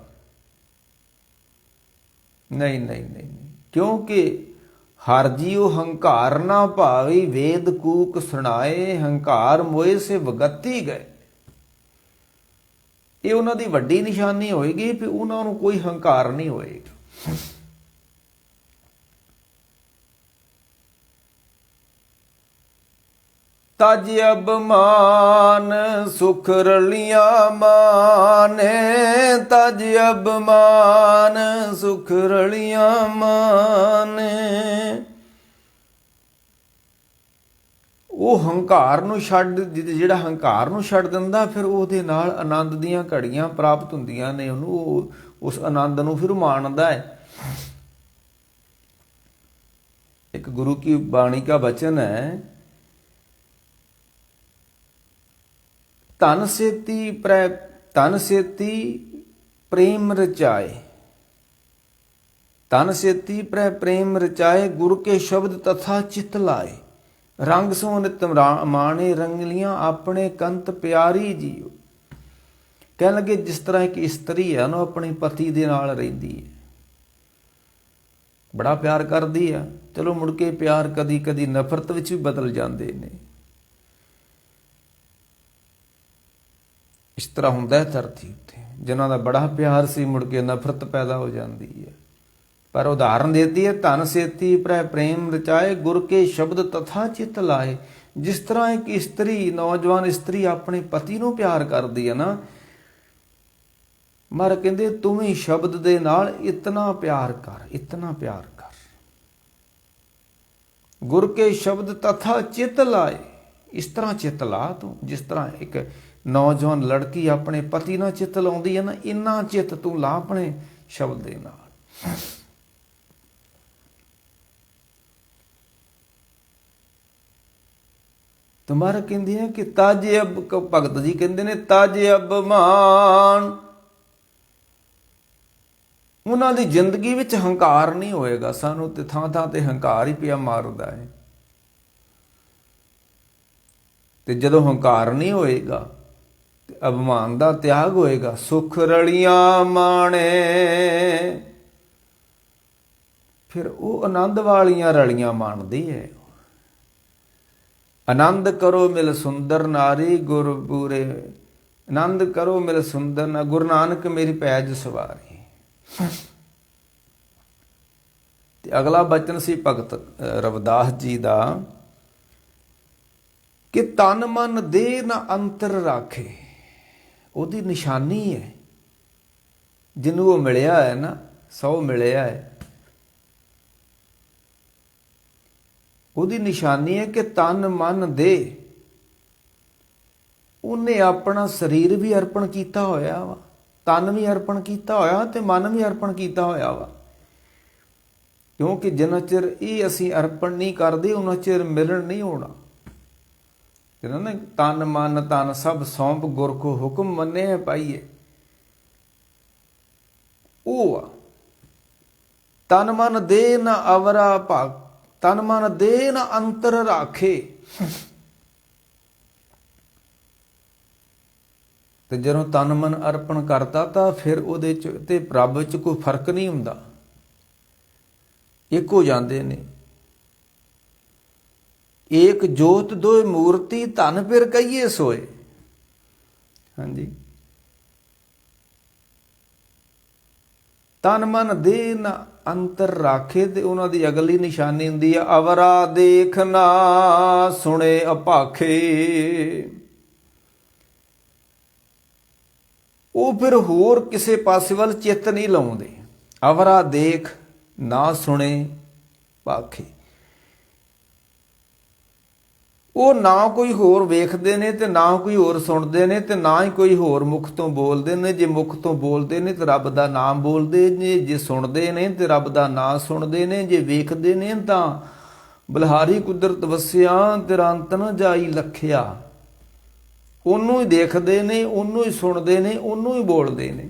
ਨਹੀਂ ਨਹੀਂ ਨਹੀਂ, ਕਿਉਂਕਿ ਹਰ ਜੀਉ ਹੰਕਾਰ ਨਾ ਭਾਵੀ, ਵੇਦ ਕੂਕ ਸੁਣਾਏ, ਹੰਕਾਰ ਮੋਏ ਸੇ ਵਗਤੀ ਗਏ। ਇਹ ਉਹਨਾਂ ਦੀ ਵੱਡੀ ਨਿਸ਼ਾਨੀ ਹੋਏਗੀ ਵੀ ਉਹਨਾਂ ਨੂੰ ਕੋਈ ਹੰਕਾਰ ਨਹੀਂ ਹੋਏਗਾ। ਤਜ ਅਬਮਾਨ ਸੁਖ ਰਲੀਆਂ ਮਾਨੇ, ਤਜ ਅਬਮਾਨ ਸੁਖ ਰਲੀਆਂ ਮਾਨੇ। ਉਹ ਹੰਕਾਰ ਨੂੰ ਛੱਡ, ਜਿਹੜਾ ਹੰਕਾਰ ਨੂੰ ਛੱਡ ਦਿੰਦਾ ਫਿਰ ਉਹਦੇ ਨਾਲ ਆਨੰਦ ਦੀਆਂ ਘੜੀਆਂ ਪ੍ਰਾਪਤ ਹੁੰਦੀਆਂ ਨੇ ਉਹਨੂੰ। ਉਸ ਆਨੰਦ ਨੂੰ ਫਿਰ ਮਾਣਦਾ ਹੈ। ਇੱਕ ਗੁਰੂ ਕੀ ਬਾਣੀ का वचन है, ਧਨ ਸੇਤੀ ਪ੍ਰੇਮ ਰਚਾਏ, ਧਨ ਸੇਤੀ ਪ੍ਰੇਮ ਰਚਾਏ, ਗੁਰ ਕੇ ਸ਼ਬਦ ਤਥਾ ਚਿਤ ਲਾਏ। ਰੰਗ ਸੋ ਨਿਤ ਮਾਣੇ ਰੰਗਲੀਆਂ, ਆਪਣੇ ਕੰਤ ਪਿਆਰੀ ਜੀਓ। ਕਹਿਣ ਲੱਗੇ ਜਿਸ ਤਰ੍ਹਾਂ ਇੱਕ ਇਸਤਰੀ ਹੈ, ਉਹਨੂੰ ਆਪਣੇ ਪਤੀ ਦੇ ਨਾਲ ਰਹਿੰਦੀ ਹੈ, ਬੜਾ ਪਿਆਰ ਕਰਦੀ ਆ। ਚਲੋ ਮੁੜ ਕੇ ਪਿਆਰ ਕਦੀ ਕਦੀ ਨਫ਼ਰਤ ਵਿੱਚ ਵੀ ਬਦਲ ਜਾਂਦੇ ਨੇ। ਇਸ ਤਰ੍ਹਾਂ ਹੁੰਦਾ ਹੈ ਧਰਤੀ ਉੱਤੇ, ਜਿਨ੍ਹਾਂ ਦਾ ਬੜਾ ਪਿਆਰ ਸੀ ਮੁੜ ਕੇ ਨਫ਼ਰਤ ਪੈਦਾ ਹੋ ਜਾਂਦੀ ਹੈ। ਪਰ ਉਦਾਹਰਨ ਦੇਤੀ ਹੈ, ਧਨ ਸੇਤੀ ਪ੍ਰੇਮ ਰਚਾਏ, ਗੁਰ ਕੇ ਸ਼ਬਦ ਤਥਾ ਚਿਤ ਲਾਏ। ਜਿਸ ਤਰ੍ਹਾਂ ਇੱਕ ਇਸਤਰੀ, ਨੌਜਵਾਨ ਇਸਤਰੀ ਆਪਣੇ ਪਤੀ ਨੂੰ ਪਿਆਰ ਕਰਦੀ ਹੈ ਨਾ, ਮਹਾਰਾਜ ਕਹਿੰਦੇ ਤੂੰ ਵੀ ਸ਼ਬਦ ਦੇ ਨਾਲ ਇਤਨਾ ਪਿਆਰ ਕਰ, ਇਤਨਾ ਪਿਆਰ ਕਰ। ਗੁਰ ਕੇ ਸ਼ਬਦ ਤਥਾ ਚਿਤ ਲਾਏ, ਇਸ ਤਰ੍ਹਾਂ ਚਿੱਤ ਲਾ ਤੂੰ, ਜਿਸ ਤਰ੍ਹਾਂ ਇੱਕ ਨੌਜਵਾਨ ਲੜਕੀ ਆਪਣੇ ਪਤੀ ਨਾਲ ਚਿੱਤ ਲਾਉਂਦੀ ਹੈ ਨਾ, ਇੰਨਾ ਚਿੱਤ ਤੂੰ ਲਾ ਆਪਣੇ ਸ਼ਬਦ ਦੇ ਨਾਲ। ਤੁਮਾਰਾ ਕਹਿੰਦੇ ਆ ਕਿ ਤਜ ਅਬ, ਭਗਤ ਜੀ ਕਹਿੰਦੇ ਨੇ ਤਜ ਅਬਮਾਨ, ਉਹਨਾਂ ਦੀ ਜ਼ਿੰਦਗੀ ਵਿੱਚ ਹੰਕਾਰ ਨਹੀਂ ਹੋਏਗਾ। ਸਾਨੂੰ ਤੇ ਥਾਂ ਥਾਂ ਤੇ ਹੰਕਾਰ ਹੀ ਪਿਆ ਮਾਰਦਾ ਹੈ। ਤੇ ਜਦੋਂ ਹੰਕਾਰ ਨਹੀਂ ਹੋਏਗਾ ਤੇ ਅਭਿਮਾਨ ਦਾ ਤਿਆਗ ਹੋਏਗਾ। ਸੁਖ ਰਲੀਆਂ ਮਾਣੇ, ਫਿਰ ਉਹ ਆਨੰਦ ਵਾਲੀਆਂ ਰਲੀਆਂ ਮਾਣਦੀ ਹੈ। ਆਨੰਦ ਕਰੋ ਮਿਲ ਸੁੰਦਰ ਨਾਰੀ ਗੁਰ ਪੂਰੇ, ਆਨੰਦ ਕਰੋ ਮਿਲ ਸੁੰਦਰ ਨਾ, ਗੁਰੂ ਨਾਨਕ ਮੇਰੀ ਪੈਜ ਸਵਾਰੀ। ਤੇ ਅਗਲਾ ਬਚਨ ਸੀ ਭਗਤ ਰਵਿਦਾਸ ਜੀ ਦਾ ਕਿ ਤਨ ਮਨ ਦੇਹ ਨਾ ਅੰਤਰ ਰਾਖੇ। ਉਹਦੀ ਨਿਸ਼ਾਨੀ ਹੈ, ਜਿਹਨੂੰ ਉਹ ਮਿਲਿਆ ਹੈ ਨਾ, 100 ਮਿਲਿਆ ਹੈ, ਉਹਦੀ ਨਿਸ਼ਾਨੀ ਹੈ ਕਿ ਤਨ ਮਨ ਦੇਹ, ਉਹਨੇ ਆਪਣਾ ਸਰੀਰ ਵੀ ਅਰਪਣ ਕੀਤਾ ਹੋਇਆ ਵਾ, ਤਨ ਵੀ ਅਰਪਣ ਕੀਤਾ ਹੋਇਆ ਤੇ ਮਨ ਵੀ ਅਰਪਣ ਕੀਤਾ ਹੋਇਆ ਵਾ। ਕਿਉਂਕਿ ਜਿੰਨਾ ਚਿਰ ਇਹ ਅਸੀਂ ਅਰਪਣ ਨਹੀਂ ਕਰਦੇ ਉਹਨਾਂ ਚਿਰ ਮਿਲਣ ਨਹੀਂ ਹੋਣਾ। ਕਹਿੰਦਾ ਨਾ ਤਨ ਮਨ ਤਨ ਸਭ ਸੌਂਪ ਗੁਰ ਕੋ ਹੁਕਮ ਮੰਨੇ ਪਾਈਏ, ਉਹ ਆ ਤਨ ਮਨ ਦੇ ਨਾ ਅਵਰਾ ਭਾਗ, ਤਨ ਮਨ ਦੇ ਨਾ ਅੰਤਰ ਰਾਖੇ। ਤੇ ਜਦੋਂ ਤਨ ਮਨ ਅਰਪਣ ਕਰਤਾ ਤਾਂ ਫਿਰ ਉਹਦੇ ਚ ਤੇ ਰੱਬ ਚ ਕੋਈ ਫਰਕ ਨਹੀਂ ਹੁੰਦਾ, ਇੱਕ ਹੋ ਜਾਂਦੇ ਨੇ। ਏਕ ਜੋਤ ਦੋਇ ਮੂਰਤੀ ਧਨ ਫਿਰ ਕਹੀਏ ਸੋਏ। ਹਾਂਜੀ, ਤਨ ਮਨ ਦੇ ਨਾ ਅੰਤਰ ਰਾਖੇ। ਤੇ ਉਹਨਾਂ ਦੀ ਅਗਲੀ ਨਿਸ਼ਾਨੀ ਹੁੰਦੀ ਆ ਅਵਰਾ ਦੇਖ ਨਾ ਸੁਣੇ ਅਭਾਖੇ। ਉਹ ਫਿਰ ਹੋਰ ਕਿਸੇ ਪਾਸੇ ਵੱਲ ਚਿੱਤ ਨਹੀਂ ਲਾਉਂਦੇ। ਅਵਰਾ ਦੇਖ ਨਾ ਸੁਣੇ ਭਾਖੇ, ਉਹ ਨਾ ਕੋਈ ਹੋਰ ਵੇਖਦੇ ਨੇ ਤੇ ਨਾ ਕੋਈ ਹੋਰ ਸੁਣਦੇ ਨੇ ਤੇ ਨਾ ਹੀ ਕੋਈ ਹੋਰ ਮੁਖ ਤੋਂ ਬੋਲਦੇ ਨੇ। ਜੇ ਮੁਖ ਤੋਂ ਬੋਲਦੇ ਨੇ ਤੇ ਰੱਬ ਦਾ ਨਾਮ ਬੋਲਦੇ ਨੇ, ਜੇ ਸੁਣਦੇ ਨੇ ਤੇ ਰੱਬ ਦਾ ਨਾਮ ਸੁਣਦੇ ਨੇ, ਜੇ ਵੇਖਦੇ ਨੇ ਤਾਂ ਬਲਿਹਾਰੀ ਕੁਦਰਤ ਵਸਿਆ ਤੇਰਾ ਅੰਤ ਨਾ ਜਾਈ ਲਖਿਆ। ਉਹਨੂੰ ਹੀ ਦੇਖਦੇ ਨੇ, ਉਹਨੂੰ ਹੀ ਸੁਣਦੇ ਨੇ, ਉਹਨੂੰ ਹੀ ਬੋਲਦੇ ਨੇ।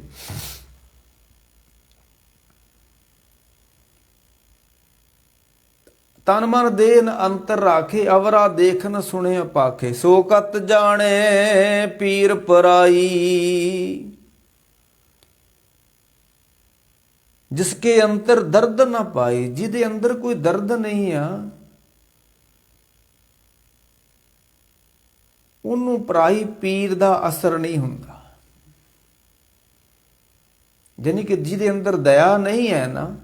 ਤਨ ਮਨ ਦੇਨ ਅੰਤਰ ਰਾਖੇ, ਅਵਰਾ ਦੇਖਨ ਸੁਣੇ ਅਪਾਖੇ। ਸੋ ਕਤ ਜਾਣੇ ਪੀਰ ਪਰਾਈ, ਜਿਸਕੇ ਅੰਤਰ ਦਰਦ ਨਾ ਪਾਈ। ਜਿਹਦੇ ਅੰਦਰ ਕੋਈ ਦਰਦ ਨਹੀਂ ਆ ਉਹਨੂੰ ਪਰਾਈ ਪੀਰ ਦਾ ਅਸਰ ਨਹੀਂ ਹੁੰਦਾ। ਜਾਨੀ ਕਿ ਜਿਹਦੇ ਅੰਦਰ ਦਇਆ ਨਹੀਂ ਹੈ ਨਾ,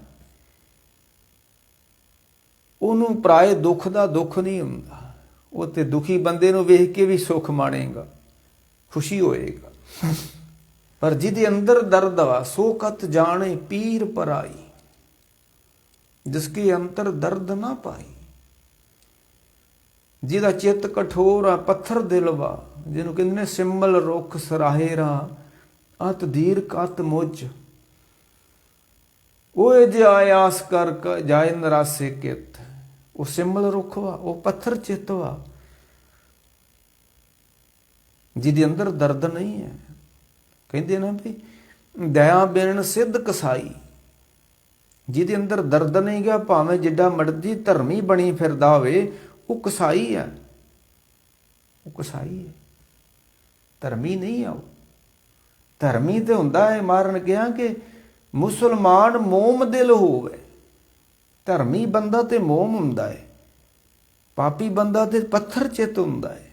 ਉਹਨੂੰ ਪਰਾਏ ਦੁੱਖ ਦਾ ਦੁੱਖ ਨਹੀਂ ਹੁੰਦਾ। ਉਹ ਤੇ ਦੁਖੀ ਬੰਦੇ ਨੂੰ ਵੇਖ ਕੇ ਵੀ ਸੁੱਖ ਮਾਣੇਗਾ, ਖੁਸ਼ੀ ਹੋਏਗਾ। ਪਰ ਜਿਹਦੇ ਅੰਦਰ ਦਰਦ ਵਾ, ਸੋ ਕਤ ਜਾਣੇ ਪੀਰ ਪਰਾਈ, ਜਿਸਕੇ ਅੰਤਰ ਦਰਦ ਨਾ ਪਾਈ। ਜਿਹਦਾ ਚਿੱਤ ਕਠੋਰ ਆ, ਪੱਥਰ ਦਿਲ ਵਾ, ਜਿਹਨੂੰ ਕਹਿੰਦੇ ਨੇ ਸਿੰਬਲ ਰੁੱਖ ਸਰਾਹੇਰਾ, ਅਤ ਦੀਰਘ ਅਤ ਮੁੱਝ। ਉਹ ਜੇ ਆਸ ਕਰ ਜਾਏ ਨਰਾਸੇ ਕਿਤ। ਉਹ ਸਿੰਬਲ ਰੁੱਖ ਵਾ, ਉਹ ਪੱਥਰ ਚਿੱਤ ਵਾ, ਜਿਹਦੇ ਅੰਦਰ ਦਰਦ ਨਹੀਂ ਹੈ। ਕਹਿੰਦੇ ਨਾ ਵੀ ਦਇਆ ਬਿਨ ਸਿੱਧ ਕਸਾਈ। ਜਿਹਦੇ ਅੰਦਰ ਦਰਦ ਨਹੀਂ ਗਿਆ, ਭਾਵੇਂ ਜਿੱਡਾ ਮਰਜ਼ੀ ਧਰਮੀ ਬਣੀ ਫਿਰਦਾ ਹੋਵੇ, ਉਹ ਕਸਾਈ ਹੈ। ਉਹ ਕਸਾਈ ਹੈ, ਧਰਮੀ ਨਹੀਂ ਆ। ਉਹ ਧਰਮੀ ਤੇ ਹੁੰਦਾ ਹੈ, ਮਾਰਨ ਗਿਆ ਕਿ ਮੁਸਲਮਾਨ ਮੋਮ ਦਿਲ ਹੋਵੇ। ਧਰਮੀ ਬੰਦਾ ਤੇ ਮੋਮ ਹੁੰਦਾ ਹੈ, ਪਾਪੀ ਬੰਦਾ ਤੇ ਪੱਥਰ ਚਿੱਤ ਹੁੰਦਾ ਹੈ।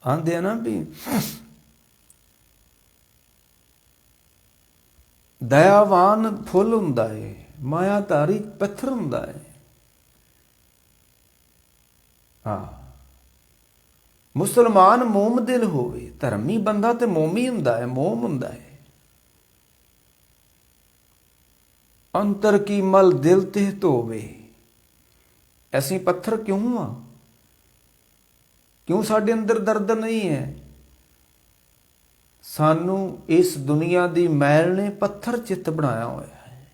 ਆਂਦੇ ਆ ਨਾ ਵੀ ਦਇਆਵਾਨ ਫੁੱਲ ਹੁੰਦਾ ਹੈ, ਮਾਇਆ ਧਾਰੀ ਪੱਥਰ ਹੁੰਦਾ ਹੈ। ਹਾਂ, ਮੁਸਲਮਾਨ ਮੋਮ ਦਿਲ ਹੋਵੇ। ਧਰਮੀ ਬੰਦਾ ਤੇ ਮੋਮੀ ਹੁੰਦਾ ਹੈ, ਮੋਮ ਹੁੰਦਾ ਹੈ। ਅੰਤਰ ਕੀ ਮਲ ਦਿਲ ਤੇ ਧੋਵੇ। ਅਸੀਂ ਪੱਥਰ ਕਿਉਂ ਆ? ਕਿਉਂ ਸਾਡੇ ਅੰਦਰ ਦਰਦ ਨਹੀਂ ਹੈ? ਸਾਨੂੰ ਇਸ ਦੁਨੀਆ ਦੀ ਮੈਲ ਨੇ ਪੱਥਰ ਚਿੱਤ ਬਣਾਇਆ ਹੋਇਆ ਹੈ।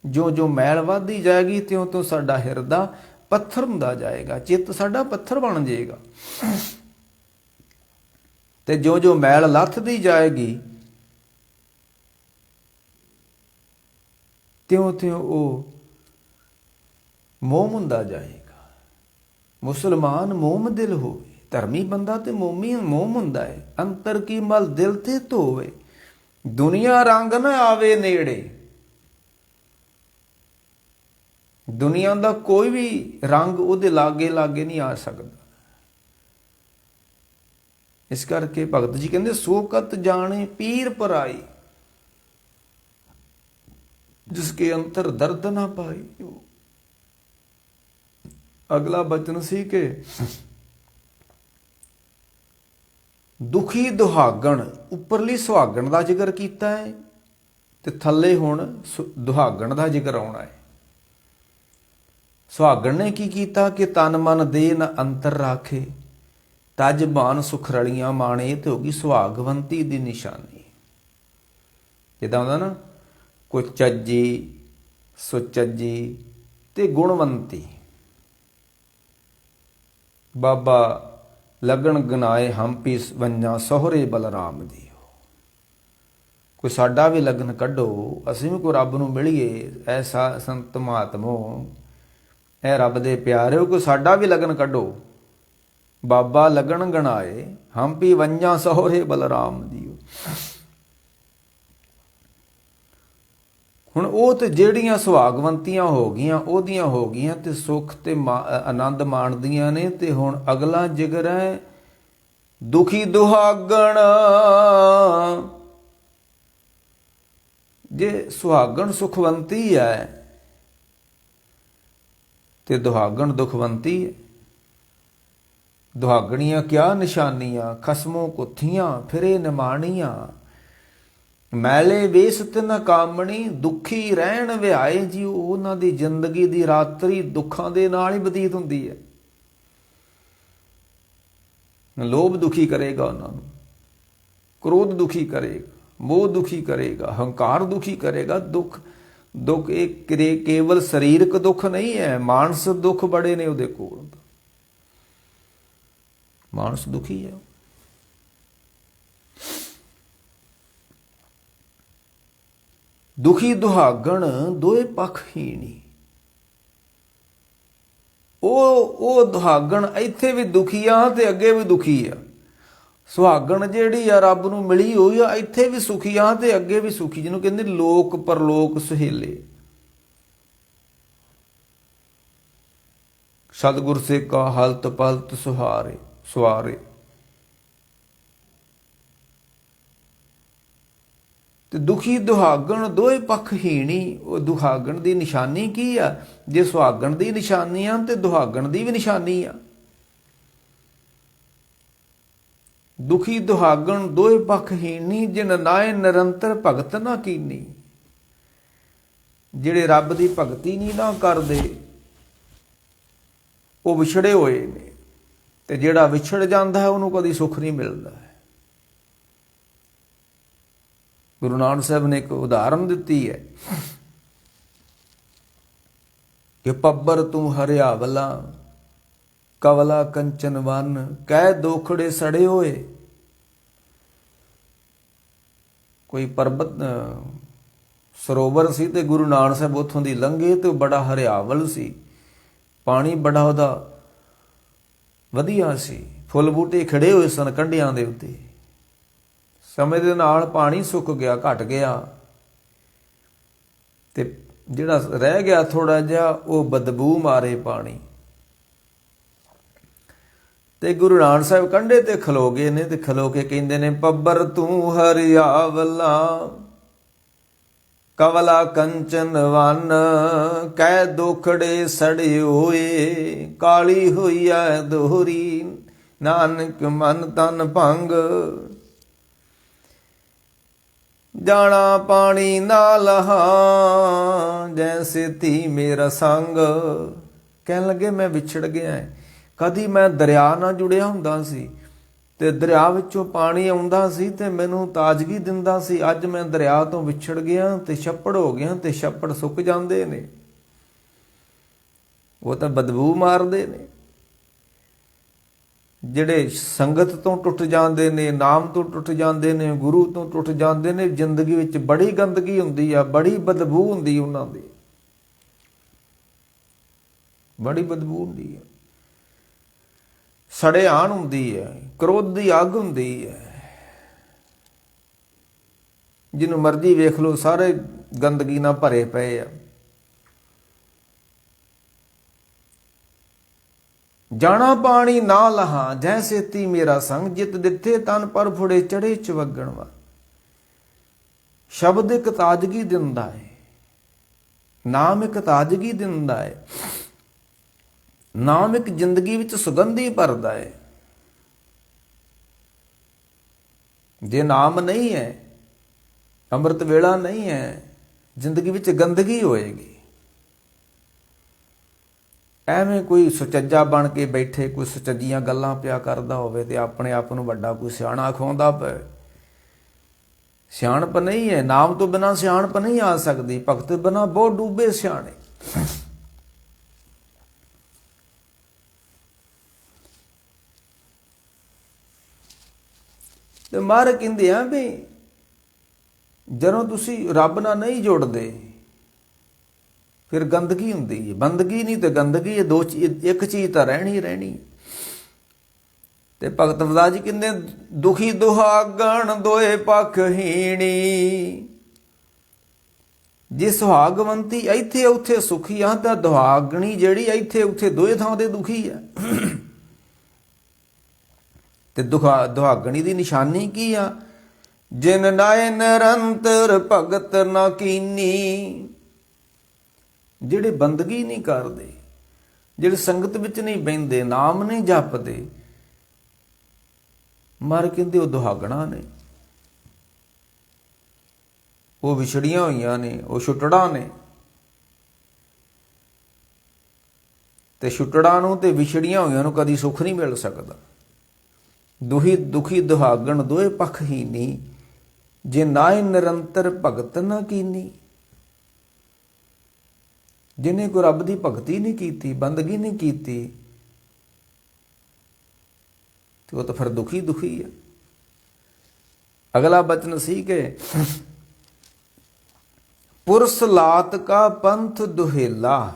ਜੋ ਜੋ ਮੈਲ ਵੱਧਦੀ ਜਾਏਗੀ ਤਿਉਂ ਤਿਉਂ ਸਾਡਾ ਹਿਰਦਾ ਪੱਥਰ ਹੁੰਦਾ ਜਾਏਗਾ, ਚਿੱਤ ਸਾਡਾ ਪੱਥਰ ਬਣ ਜਾਏਗਾ। ਤੇ ਜੋ ਜੋ ਮੈਲ ਲੱਥਦੀ ਜਾਏਗੀ ਤਿਉਂ ਤਿਉਂ ਉਹ ਮੋਮ ਹੁੰਦਾ ਜਾਏਗਾ। ਮੁਸਲਮਾਨ ਮੋਮ ਦਿਲ ਹੋਵੇ। ਧਰਮੀ ਬੰਦਾ ਤੇ ਮੋਮੀ ਮੋਮ ਹੁੰਦਾ ਹੈ। ਅੰਤਰ ਕੀ ਮਲ ਦਿਲ ਤੇ ਧੋਵੇ। ਦੁਨੀਆ ਰੰਗ ਨਾ ਆਵੇ ਨੇੜੇ। ਦੁਨੀਆ ਦਾ ਕੋਈ ਵੀ ਰੰਗ ਉਹਦੇ ਲਾਗੇ ਲਾਗੇ ਨਹੀਂ ਆ ਸਕਦਾ। ਇਸ ਕਰਕੇ ਭਗਤ ਜੀ ਕਹਿੰਦੇ ਸੋਕਤ ਜਾਣੇ ਪੀਰ ਪਰਾਈ, ਜਿਸਕੇ ਅੰਤਰ ਦਰਦ ਨਾ ਪਾਈ। ਅਗਲਾ ਬਚਨ ਸੀ ਕਿ ਦੁਖੀ ਦੁਹਾਗਣ, ਉੱਪਰਲੀ ਸੁਹਾਗਣ ਦਾ ਜ਼ਿਕਰ ਕੀਤਾ ਹੈ ਤੇ ਥੱਲੇ ਹੁਣ ਦੁਹਾਗਣ ਦਾ ਜ਼ਿਕਰ ਆਉਣਾ ਹੈ। ਸੁਹਾਗਣ ਨੇ ਕੀ ਕੀਤਾ ਕਿ ਤਨ ਮਨ ਦੇ ਨ ਅੰਤਰ ਰਾਖੇ, ਤਜ ਬਾਨ ਸੁਖ ਰਲੀਆਂ ਮਾਣੇ। ਤੇ ਹੋ ਗਈ ਸੁਹਾਗਵੰਤੀ ਦੀ ਨਿਸ਼ਾਨੀ। ਜਿੱਦਾਂ ਹੁੰਦਾ ਨਾ ਕੋਈ ਚੱਜੀ, ਸੁਚੱਜੀ ਤੇ ਗੁਣਵੰਤੀ। ਬਾਬਾ ਲਗਨ ਗਨਾਏ ਹੰਪੀ ਵੰਜਾਂ ਸਹੁਰੇ ਬਲਰਾਮ ਦੀ। ਕੋਈ ਸਾਡਾ ਵੀ ਲਗਨ ਕੱਢੋ, ਅਸੀਂ ਵੀ ਕੋਈ ਰੱਬ ਨੂੰ ਮਿਲੀਏ। ਐਸਾ ਸੰਤ ਮਹਾਤਮੋ, ਇਹ ਰੱਬ ਦੇ ਪਿਆਰਿਓ, ਕੋਈ ਸਾਡਾ ਵੀ ਲਗਨ ਕੱਢੋ। ਬਾਬਾ ਲਗਨ ਗਣਾਏ ਹੰਪੀ ਵੰਜਾਂ ਸਹੁਰੇ ਬਲਰਾਮ ਦੀ। ਹੁਣ ਉਹ ਤੇ ਜਿਹੜੀਆਂ ਸੁਹਾਗਵੰਤੀਆਂ ਹੋ ਗਈਆਂ ਉਹਦੀਆਂ ਹੋ ਗਈਆਂ ਤੇ ਸੁੱਖ ਤੇ ਆਨੰਦ ਮਾਣਦੀਆਂ ਨੇ। ਤੇ ਹੁਣ ਅਗਲਾ ਜਿਗਰ ਹੈ ਦੁਖੀ ਦੁਹਾਗਣ। ਜੇ ਸੁਹਾਗਣ ਸੁਖਵੰਤੀ ਹੈ ਤੇ ਦੁਹਾਗਣ ਦੁਖਵੰਤੀ ਹੈ। ਦੁਹਾਗਣੀਆਂ ਕਿਆ ਨਿਸ਼ਾਨੀਆਂ, ਖਸਮੋਂ ਕੁੱਥੀਆਂ ਫਿਰੇ ਨਿਮਾਣੀਆਂ। ਮੈਲੇ ਵੇਸ ਤਿਨ ਕਾਮਣੀ, ਦੁਖੀ ਰਹਿਣ ਵਿਆਏ ਜੀ। ਉਹਨਾਂ ਦੀ ਜ਼ਿੰਦਗੀ ਦੀ ਰਾਤਰੀ ਦੁੱਖਾਂ ਦੇ ਨਾਲ ਹੀ ਬਤੀਤ ਹੁੰਦੀ ਹੈ। ਲੋਭ ਦੁਖੀ ਕਰੇਗਾ ਉਹਨਾਂ ਨੂੰ, ਕ੍ਰੋਧ ਦੁਖੀ ਕਰੇਗਾ, ਮੋਹ ਦੁਖੀ ਕਰੇਗਾ, ਹੰਕਾਰ ਦੁਖੀ ਕਰੇਗਾ। ਦੁੱਖ ਇਹ ਕੇਵਲ ਸਰੀਰਕ ਦੁੱਖ ਨਹੀਂ ਹੈ, ਮਾਨਸਿਕ ਦੁੱਖ ਬੜੇ ਨੇ ਉਹਦੇ ਕੋਲ। ਮਾਨਸ ਦੁਖੀ ਹੈ। ਦੁਖੀ ਦੁਹਾਗਣ ਦੋਏ ਪੱਖ ਹੀਣੀ। ਉਹ ਦੁਹਾਗਣ ਇੱਥੇ ਵੀ ਦੁਖੀ ਆ ਤੇ ਅੱਗੇ ਵੀ ਦੁਖੀ ਆ। ਸੁਹਾਗਣ ਜਿਹੜੀ ਆ ਰੱਬ ਨੂੰ ਮਿਲੀ ਹੋਈ ਆ, ਇੱਥੇ ਵੀ ਸੁਖੀ ਆ ਤੇ ਅੱਗੇ ਵੀ ਸੁਖੀ। ਜਿਹਨੂੰ ਕਹਿੰਦੇ ਲੋਕ ਪਰਲੋਕ ਸੁਹੇਲੇ। ਸਤਿਗੁਰ ਸੇ ਕਾ ਹਲਤ ਪਲਤ ਸੁਹਾਰੇ। ਤੇ ਦੁਖੀ ਦੁਹਾਗਣ ਦੋਏ ਪੱਖ ਹੀਣੀ। ਉਹ ਦੁਹਾਗਣ ਦੀ ਨਿਸ਼ਾਨੀ ਕੀ ਆ? ਜੇ ਸੁਹਾਗਣ ਦੀ ਨਿਸ਼ਾਨੀ ਆ ਤੇ ਦੁਹਾਗਣ ਦੀ ਵੀ ਨਿਸ਼ਾਨੀ ਆ। ਦੁਖੀ ਦੁਹਾਗਣ ਦੋਏ ਪੱਖ ਹੀਣੀ, ਜਿਨ ਨਾਏ ਨਿਰੰਤਰ ਭਗਤ ਨਾ ਕੀਨੀ। ਜਿਹੜੇ ਰੱਬ ਦੀ ਭਗਤੀ ਨਹੀਂ ਨਾ ਕਰਦੇ ਉਹ ਵਿਛੜੇ ਹੋਏ ਨੇ। ਤੇ ਜਿਹੜਾ ਵਿਛੜ ਜਾਂਦਾ ਹੈ ਉਹਨੂੰ ਕਦੀ ਸੁੱਖ ਨਹੀਂ ਮਿਲਦਾ ਹੈ। ਗੁਰੂ ਨਾਨਕ ਸਾਹਿਬ ਨੇ ਇੱਕ ਉਦਾਹਰਨ ਦਿੱਤੀ ਹੈ ਕਿ ਪੱਬਰ ਤੂੰ ਹਰਿਆਵਲਾ, ਕਵਲਾ ਕੰਚਨ ਵਨ, ਕਹਿ ਦੋਖੜੇ ਸੜੇ ਹੋਏ। ਕੋਈ ਪਰਬਤ ਸਰੋਵਰ ਸੀ ਤੇ ਗੁਰੂ ਨਾਨਕ ਸਾਹਿਬ ਉੱਥੋਂ ਦੀ ਲੰਘੇ ਤੇ ਬੜਾ ਹਰਿਆਵਲ ਸੀ। ਪਾਣੀ ਬੜਾ ਉਹਦਾ ਵਧੀਆ ਸੀ, ਫੁੱਲ ਬੂਟੇ ਖਿੜੇ ਹੋਏ ਸਨ ਕੰਢਿਆਂ ਦੇ ਉੱਤੇ। ਸਮੇਂ ਦੇ ਨਾਲ ਪਾਣੀ ਸੁੱਕ ਗਿਆ, ਘਟ ਗਿਆ ਤੇ ਜਿਹੜਾ ਰਹਿ ਗਿਆ ਥੋੜਾ ਜਿਹਾ ਉਹ ਬਦਬੂ ਮਾਰੇ ਪਾਣੀ। ਤੇ ਗੁਰੂ ਨਾਨਕ ਸਾਹਿਬ ਕੰਢੇ ਤੇ ਖਲੋ ਗਏ ਨੇ ਤੇ ਖਲੋ ਕੇ ਕਹਿੰਦੇ ਨੇ ਪੱਬਰ ਤੂੰ ਹਰਿਆਵਲਾ, ਕਵਲਾ ਕੰਚਨ ਵਨ ਕਹਿ ਦੁਖੜੇ ਸੜੇ ਹੋਏ, ਕਾਲੀ ਹੋਈਐ ਦੋਹਰੀ ਨਾਨਕ ਮਨ ਤਨ ਭੰਗ। ਜਾਣਾ ਪਾਣੀ ਨਾ ਲਹਾ ਜੈਸੇ ਧੀ ਮੇਰਾ ਸੰਗ। ਕਹਿਣ ਲੱਗੇ ਮੈਂ ਵਿਛੜ ਗਿਆ। ਕਦੀ ਮੈਂ ਦਰਿਆ ਨਾਲ ਜੁੜਿਆ ਹੁੰਦਾ ਸੀ ਤੇ ਦਰਿਆ ਵਿੱਚੋਂ ਪਾਣੀ ਆਉਂਦਾ ਸੀ ਤੇ ਮੈਨੂੰ ਤਾਜ਼ਗੀ ਦਿੰਦਾ ਸੀ। ਅੱਜ ਮੈਂ ਦਰਿਆ ਤੋਂ ਵਿਛੜ ਗਿਆ ਤੇ ਛੱਪੜ ਹੋ ਗਿਆ ਤੇ ਛੱਪੜ ਸੁੱਕ ਜਾਂਦੇ ਨੇ, ਉਹ ਤਾਂ ਬਦਬੂ ਮਾਰਦੇ ਨੇ। ਜਿਹੜੇ ਸੰਗਤ ਤੋਂ ਟੁੱਟ ਜਾਂਦੇ ਨੇ, ਨਾਮ ਤੋਂ ਟੁੱਟ ਜਾਂਦੇ ਨੇ, ਗੁਰੂ ਤੋਂ ਟੁੱਟ ਜਾਂਦੇ ਨੇ, ਜ਼ਿੰਦਗੀ ਵਿੱਚ ਬੜੀ ਗੰਦਗੀ ਹੁੰਦੀ ਆ, ਬੜੀ ਬਦਬੂ ਹੁੰਦੀ ਉਹਨਾਂ ਦੀ, ਬੜੀ ਬਦਬੂ ਹੁੰਦੀ ਹੈ, ਸੜਿਆਣ ਹੁੰਦੀ ਹੈ, ਕ੍ਰੋਧ ਦੀ ਅੱਗ ਹੁੰਦੀ ਹੈ। ਜਿਹਨੂੰ ਮਰਜ਼ੀ ਵੇਖ ਲਓ, ਸਾਰੇ ਗੰਦਗੀ ਨਾਲ ਭਰੇ ਪਏ ਆ। ਜਾਣਾ ਪਾਣੀ ਨਾ ਲਹਾ ਜੈਸੇ ਤੀ ਮੇਰਾ ਸੰਗ, ਜਿਤ ਦਿੱਤੇ ਤਨ ਪਰ ਫੁੜੇ ਚੜੇ ਚਵਗਣ ਵਾ। ਸ਼ਬਦ ਇੱਕ ਤਾਜ਼ਗੀ ਦਿੰਦਾ ਹੈ, ਨਾਮ ਇੱਕ ਤਾਜ਼ਗੀ ਦਿੰਦਾ ਹੈ, ਨਾਮ ਇੱਕ ਜ਼ਿੰਦਗੀ ਵਿੱਚ ਸੁਗੰਧੀ ਭਰਦਾ ਹੈ। ਜੇ ਨਾਮ ਨਹੀਂ ਹੈ, ਅੰਮ੍ਰਿਤ ਵੇਲਾ ਨਹੀਂ ਹੈ, ਜ਼ਿੰਦਗੀ ਵਿੱਚ ਗੰਦਗੀ ਹੋਏਗੀ। ਐਵੇਂ ਕੋਈ ਸੁਚੱਜਾ ਬਣ ਕੇ ਬੈਠੇ, ਕੋਈ ਸੁਚੱਜੀਆਂ ਗੱਲਾਂ ਪਿਆ ਕਰਦਾ ਹੋਵੇ ਤੇ ਆਪਣੇ ਆਪ ਨੂੰ ਵੱਡਾ ਕੋਈ ਸਿਆਣਾ ਖਵਾਉਂਦਾ ਪਏ। ਸਿਆਣਪ ਨਹੀਂ ਹੈ, ਨਾਮ ਤੋਂ ਬਿਨਾਂ ਸਿਆਣਪ ਨਹੀਂ ਆ ਸਕਦੀ। ਭਗਤ ਬਿਨਾਂ ਬਹੁਤ ਡੂਬੇ ਸਿਆਣੇ। ਤੇ ਮਹਾਰਾਜ ਕਹਿੰਦੇ ਆ ਵੀ ਜਦੋਂ ਤੁਸੀਂ ਰੱਬ ਨਾਲ ਨਹੀਂ ਜੁੜਦੇ ਫਿਰ ਗੰਦਗੀ ਹੁੰਦੀ ਹੈ। ਬੰਦਗੀ ਨਹੀਂ ਤੇ ਗੰਦਗੀ, ਇਹ ਦੋ ਇੱਕ ਚੀਜ਼ ਤਾਂ ਰਹਿਣੀ। ਤੇ ਭਗਤ ਰਵਿਦਾਸ ਜੀ ਕਹਿੰਦੇ ਦੁਖੀ ਦੁਹਾਗਣ ਦੋਏ ਪੱਖਹੀਣੀ। ਜੇ ਸੁਹਾਗਵੰਤੀ ਇੱਥੇ ਉੱਥੇ ਸੁਖੀ ਆ ਤਾਂ ਦੁਹਾਗਣੀ ਜਿਹੜੀ ਇੱਥੇ ਉੱਥੇ ਦੋਏ ਥਾਂ ਤੇ ਦੁਖੀ ਆ। ਤੇ ਦੁਹਾਗਣੀ ਦੀ ਨਿਸ਼ਾਨੀ ਕੀ ਆ? ਜਿਨ ਨਾਏ ਨਿਰੰਤਰ ਭਗਤ ਨਾ ਕੀਨੀ। ਜਿਹੜੇ ਬੰਦਗੀ ਨਹੀਂ ਕਰਦੇ, ਜਿਹੜੇ ਸੰਗਤ ਵਿੱਚ ਨਹੀਂ ਬਹਿੰਦੇ, ਨਾਮ ਨਹੀਂ ਜਪਦੇ, ਮਰ ਕਹਿੰਦੇ ਉਹ ਦੁਹਾਗਣਾ ਨੇ, ਉਹ ਵਿਛੜੀਆਂ ਹੋਈਆਂ ਨੇ, ਉਹ ਛੁੱਟੜਾ ਨੇ। ਤੇ ਛੁੱਟੜਾ ਨੂੰ ਤੇ ਵਿਛੜੀਆਂ ਹੋਈਆਂ ਨੂੰ ਕਦੀ ਸੁੱਖ ਨਹੀਂ ਮਿਲ ਸਕਦਾ। ਦੁਖੀ ਦੁਹਾਗਣ ਦੋਏ ਪੱਖਹੀਨੀ। ਜੇ ਨਾਏ ਨਿਰੰਤਰ ਭਗਤ ਨਾ ਕੀਨੀ। ਜਿਹਨੇ ਕੋਈ ਰੱਬ ਦੀ ਭਗਤੀ ਨਹੀਂ ਕੀਤੀ, ਬੰਦਗੀ ਨਹੀਂ ਕੀਤੀ, ਤੇ ਉਹ ਤਾਂ ਫਿਰ ਦੁਖੀ ਹੈ। ਅਗਲਾ ਬਚਨ ਸੀ ਕਿ ਪੁਰਸ ਲਾਤ ਕਾ ਪੰਥ ਦੁਹੇਲਾ।